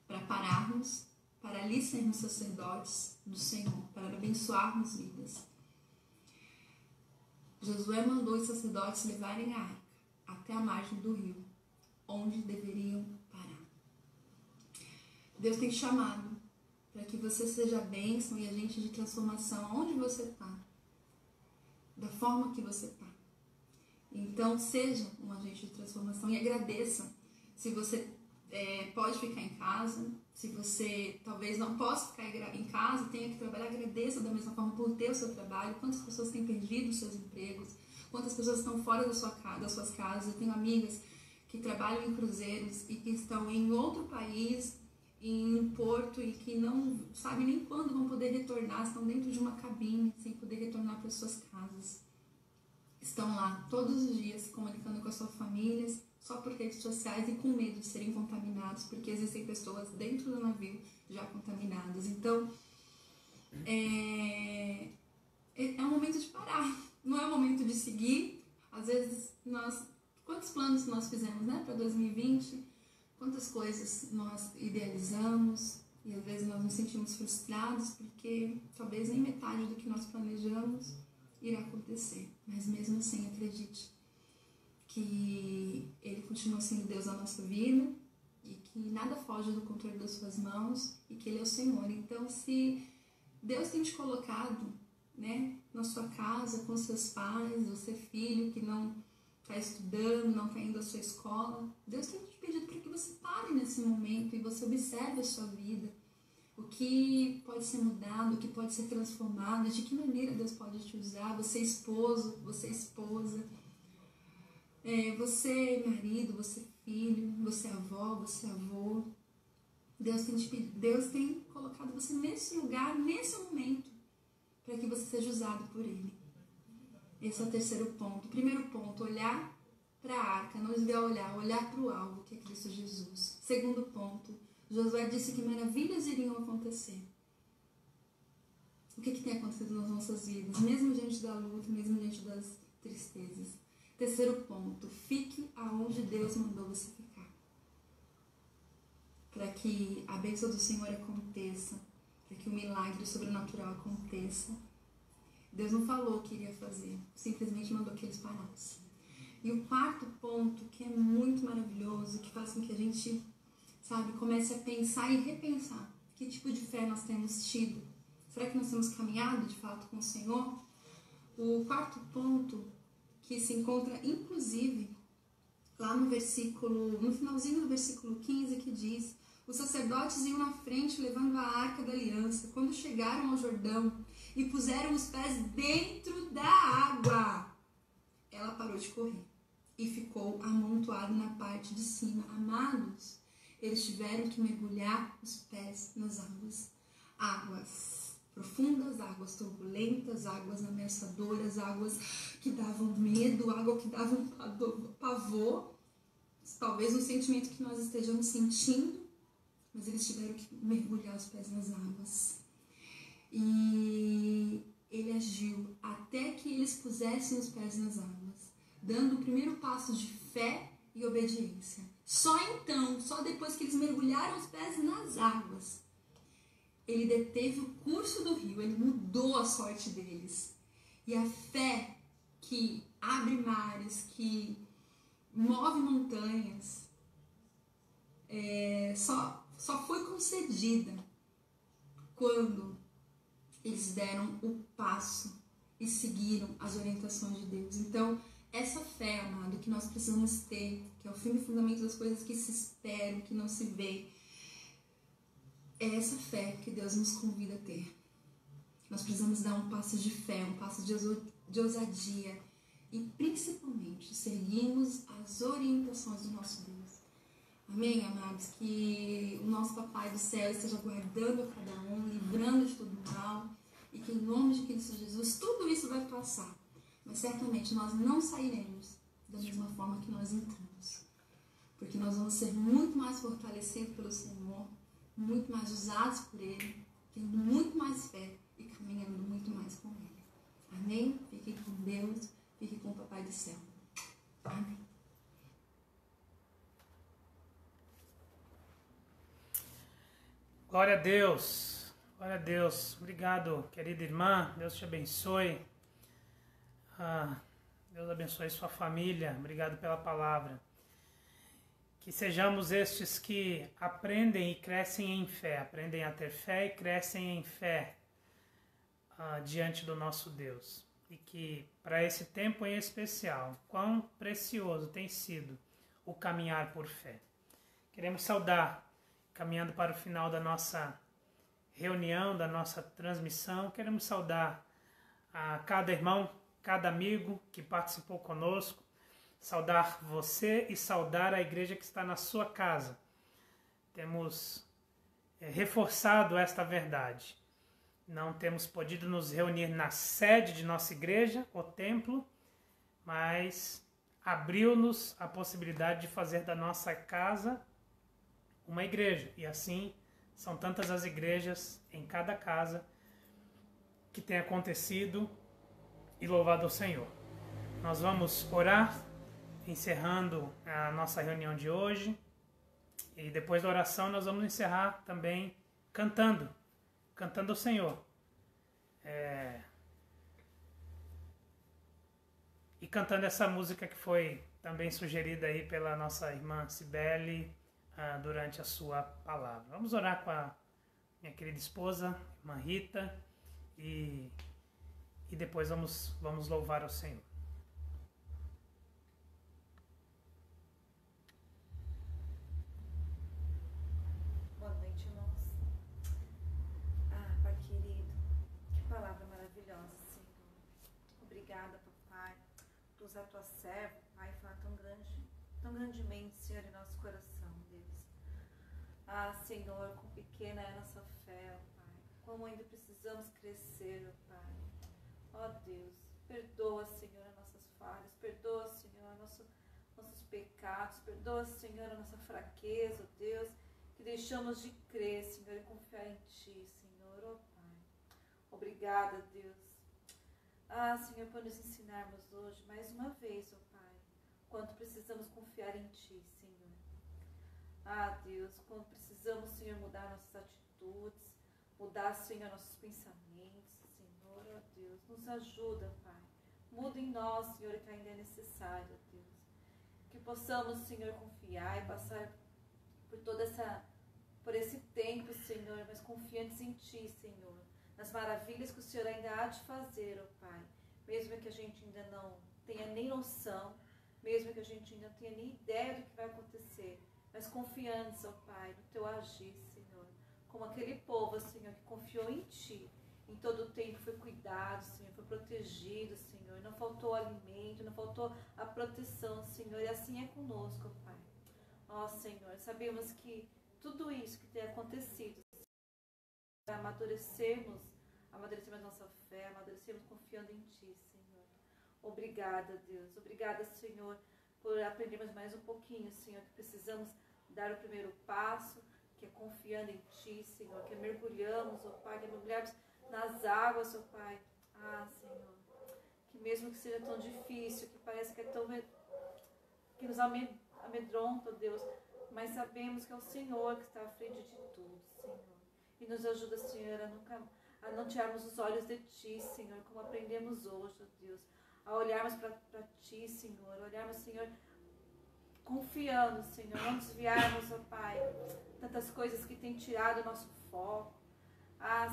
para pararmos, para ali sermos sacerdotes do Senhor, para abençoarmos vidas. Josué mandou os sacerdotes levarem a arca até a margem do rio, onde deveriam parar. Deus tem chamado para que você seja bênção e agente de transformação onde você está, da forma que você está. Então, seja um agente de transformação e agradeça. Se você pode ficar em casa, se você talvez não possa ficar em casa, tenha que trabalhar, agradeça da mesma forma por ter o seu trabalho. Quantas pessoas têm perdido os seus empregos, quantas pessoas estão fora das suas casas. Eu tenho amigas que trabalham em cruzeiros e que estão em outro país, em um porto, e que não sabem nem quando vão poder retornar, estão dentro de uma cabine sem poder retornar para as suas casas. Estão lá todos os dias se comunicando com as suas famílias, só por redes sociais e com medo de serem contaminados, porque existem pessoas dentro do navio já contaminadas. Então, é um momento de parar, não é um momento de seguir. Às vezes, quantos planos nós fizemos, né, para 2020? Quantas coisas nós idealizamos e às vezes nós nos sentimos frustrados porque talvez nem metade do que nós planejamos irá acontecer. Mas mesmo assim, acredite que Ele continua sendo Deus na nossa vida e que nada foge do controle das suas mãos e que Ele é o Senhor. Então, se Deus tem te colocado, né, na sua casa com seus pais, você é filho que não está estudando, não está indo à sua escola, Deus tem te pedido para que você pare nesse momento e você observe a sua vida, o que pode ser mudado, o que pode ser transformado, de que maneira Deus pode te usar. Você é esposo, você é esposa, você é marido, você é filho, você é avó, você é avô. Deus tem colocado você nesse lugar, nesse momento, para que você seja usado por Ele. Esse é o terceiro ponto. Primeiro ponto, olhar para a arca, não desviar olhar para o alvo, que é Cristo Jesus. Segundo ponto, Josué disse que maravilhas iriam acontecer. O que tem acontecido nas nossas vidas, mesmo diante da luta, mesmo diante das tristezas? Terceiro ponto, fique aonde Deus mandou você ficar. Para que a bênção do Senhor aconteça, para que o milagre sobrenatural aconteça. Deus não falou o que iria fazer, simplesmente mandou que eles parassem. E o quarto ponto, que é muito maravilhoso, que faz com que a gente, comece a pensar e repensar que tipo de fé nós temos tido. Será que nós temos caminhado de fato com o Senhor? O quarto ponto, que se encontra inclusive lá no finalzinho do versículo 15, que diz: os sacerdotes iam na frente levando a arca da aliança. Quando chegaram ao Jordão e puseram os pés dentro da água, ela parou de correr e ficou amontoada na parte de cima. Amados, eles tiveram que mergulhar os pés nas águas profundas, águas turbulentas, águas ameaçadoras, águas que davam medo, água que davam pavor. Talvez um sentimento que nós estejamos sentindo, mas eles tiveram que mergulhar os pés nas águas. E Ele agiu até que eles pusessem os pés nas águas, dando o primeiro passo de fé e obediência. Só então, só depois que eles mergulharam os pés nas águas, Ele deteve o curso do rio, Ele mudou a sorte deles. E a fé que abre mares, que move montanhas, só foi concedida quando eles deram o passo e seguiram as orientações de Deus. Então, essa fé, amado, que nós precisamos ter, que é o firme fundamento das coisas que se esperam, que não se vê, é essa fé que Deus nos convida a ter. Nós precisamos dar um passo de fé, um passo de ousadia e principalmente seguirmos as orientações do nosso Deus. Amém, amados? Que o nosso Papai do Céu esteja guardando cada um, livrando de todo mal e que em nome de Cristo Jesus tudo isso vai passar. Mas certamente nós não sairemos da mesma forma que nós entramos. Porque nós vamos ser muito mais fortalecidos pelo Senhor, muito mais usados por Ele, tendo muito mais fé e caminhando muito mais com Ele. Amém? Fique com Deus, fique com o Papai do Céu. Amém. Glória a Deus, glória a Deus. Obrigado, querida irmã, Deus te abençoe. Deus abençoe sua família, obrigado pela palavra. Que sejamos estes que aprendem e crescem em fé, aprendem a ter fé e crescem em fé diante do nosso Deus. E que para esse tempo em especial, quão precioso tem sido o caminhar por fé. Queremos saudar, caminhando para o final da nossa reunião, da nossa transmissão, queremos saudar a cada irmão, cada amigo que participou conosco, saudar você e saudar a igreja que está na sua casa. Temos reforçado esta verdade. Não temos podido nos reunir na sede de nossa igreja, o templo, mas abriu-nos a possibilidade de fazer da nossa casa uma igreja. E assim são tantas as igrejas em cada casa que tem acontecido e louvado ao Senhor. Nós vamos orar, encerrando a nossa reunião de hoje. E depois da oração nós vamos encerrar também cantando ao Senhor. E cantando essa música que foi também sugerida aí pela nossa irmã Cibele durante a sua palavra. Vamos orar com a minha querida esposa, irmã Rita, e depois vamos louvar ao Senhor. Boa noite, irmãos. Pai querido, que palavra maravilhosa, Senhor. Obrigada, papai, por usar a tua serva, Pai, e falar tão grandemente, Senhor, em nosso coração, Deus. Senhor, quão pequena é a nossa fé, Pai. Como ainda precisamos crescer, Pai. Deus, perdoa, Senhor, as nossas falhas, perdoa, Senhor, nossos pecados, perdoa, Senhor, a nossa fraqueza, Deus, que deixamos de crer, Senhor, e confiar em Ti, Senhor, Pai. Obrigada, Deus. Senhor, por nos ensinarmos hoje, mais uma vez, Pai, quanto precisamos confiar em Ti, Senhor. Deus, quanto precisamos, Senhor, mudar nossas atitudes, mudar, Senhor, nossos pensamentos, Senhor, Deus, nos ajuda, Pai. Muda em nós, Senhor, que ainda é necessário, Deus. Que possamos, Senhor, confiar e passar por esse tempo, Senhor, mas confiantes em Ti, Senhor, nas maravilhas que o Senhor ainda há de fazer, Pai. Mesmo que a gente ainda não tenha nem noção, mesmo que a gente ainda não tenha nem ideia do que vai acontecer, mas confiantes, Pai, no Teu agir, Senhor. Como aquele povo, Senhor, que confiou em Ti. Em todo o tempo foi cuidado, Senhor, foi protegido, Senhor. Não faltou alimento, não faltou a proteção, Senhor. E assim é conosco, Pai. Senhor, sabemos que tudo isso que tem acontecido, para amadurecermos a nossa fé, amadurecermos confiando em Ti, Senhor. Obrigada, Deus. Obrigada, Senhor, por aprendermos mais um pouquinho, Senhor, que precisamos dar o primeiro passo, que é confiando em Ti, Senhor, que é mergulhamos, Pai, que é mergulharmos nas águas, Pai. Senhor, que mesmo que seja tão difícil, que parece que é tão que nos amedronta, Deus, mas sabemos que é o Senhor que está à frente de tudo, Senhor. E nos ajuda, Senhor, a não tirarmos os olhos de Ti, Senhor, como aprendemos hoje, Deus, a olharmos para Ti, Senhor, olharmos, Senhor, confiando, Senhor, não desviarmos, Pai, tantas coisas que têm tirado o nosso foco.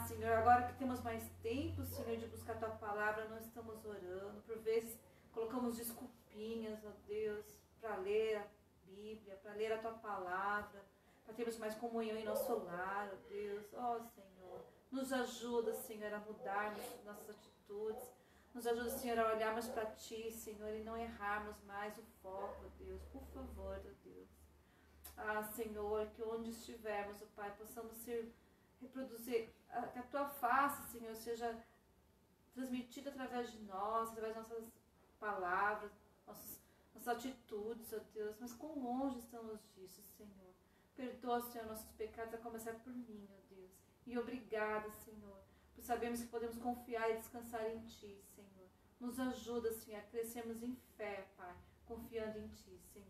Senhor, agora que temos mais tempo, Senhor, de buscar a Tua palavra, nós estamos orando, por vezes colocamos espinhas, ó Deus, para ler a Bíblia, para ler a Tua Palavra, para termos mais comunhão em nosso lar, ó Deus. Ó Senhor, nos ajuda, Senhor, a mudarmos nossas atitudes. Nos ajuda, Senhor, a olharmos para Ti, Senhor, e não errarmos mais o foco, ó Deus. Por favor, ó Deus. Ah, Senhor, que onde estivermos, ó Pai, possamos reproduzir, que a Tua face, Senhor, seja transmitida através de nós, através de nossas palavras, nossas atitudes, ó Deus. Mas quão longe estamos disso, Senhor. Perdoa, Senhor, nossos pecados, a começar por mim, ó Deus. E obrigada, Senhor, por sabermos que podemos confiar e descansar em Ti, Senhor. Nos ajuda, Senhor, a crescermos em fé, Pai, confiando em Ti, Senhor.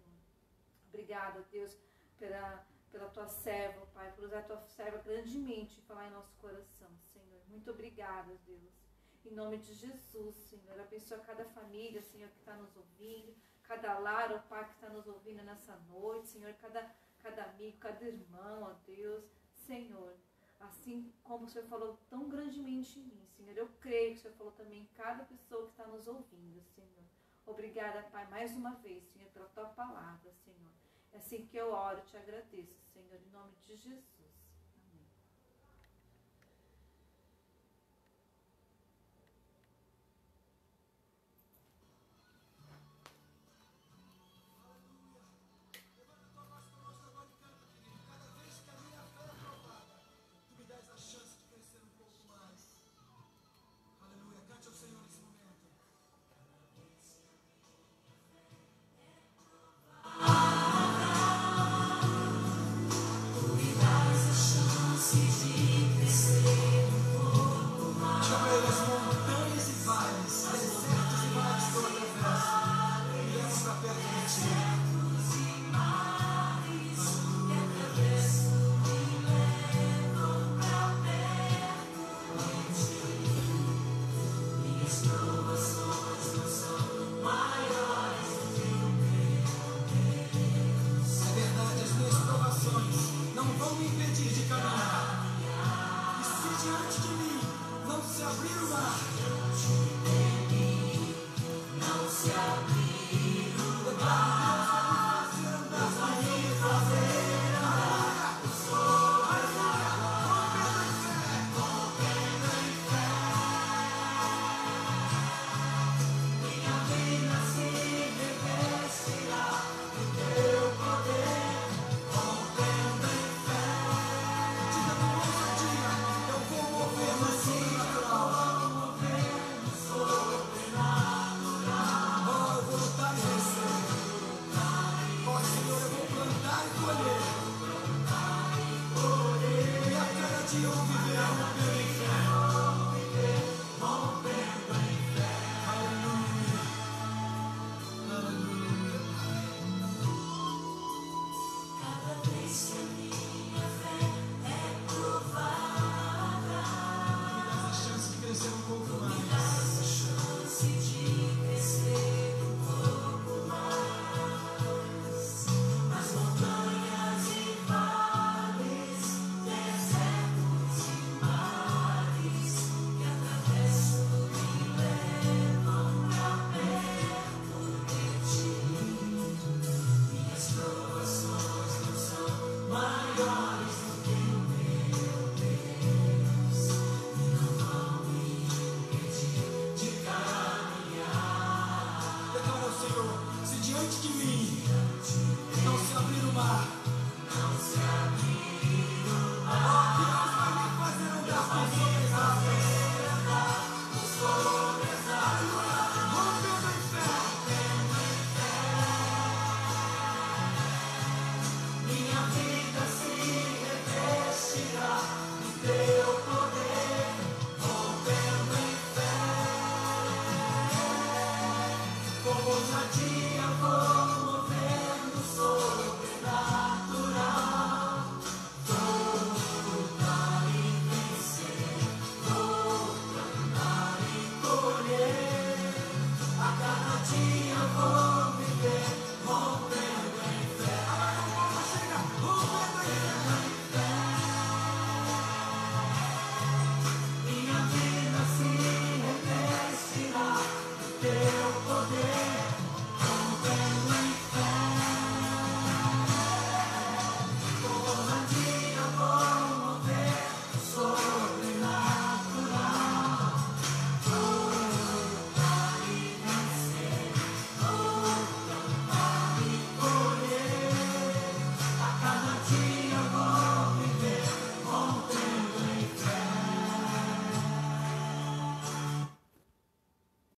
Obrigada, Deus, pela Tua serva, Pai, por usar a Tua serva grandemente e falar em nosso coração, Senhor. Muito obrigada, Deus. Em nome de Jesus, Senhor, abençoa cada família, Senhor, que está nos ouvindo, cada lar, ó Pai, que está nos ouvindo nessa noite, Senhor, cada amigo, cada irmão, ó Deus, Senhor. Assim como o Senhor falou tão grandemente em mim, Senhor, eu creio que o Senhor falou também em cada pessoa que está nos ouvindo, Senhor. Obrigada, Pai, mais uma vez, Senhor, pela Tua palavra, Senhor. É assim que eu oro e te agradeço, Senhor, em nome de Jesus. Amém. Ousadia,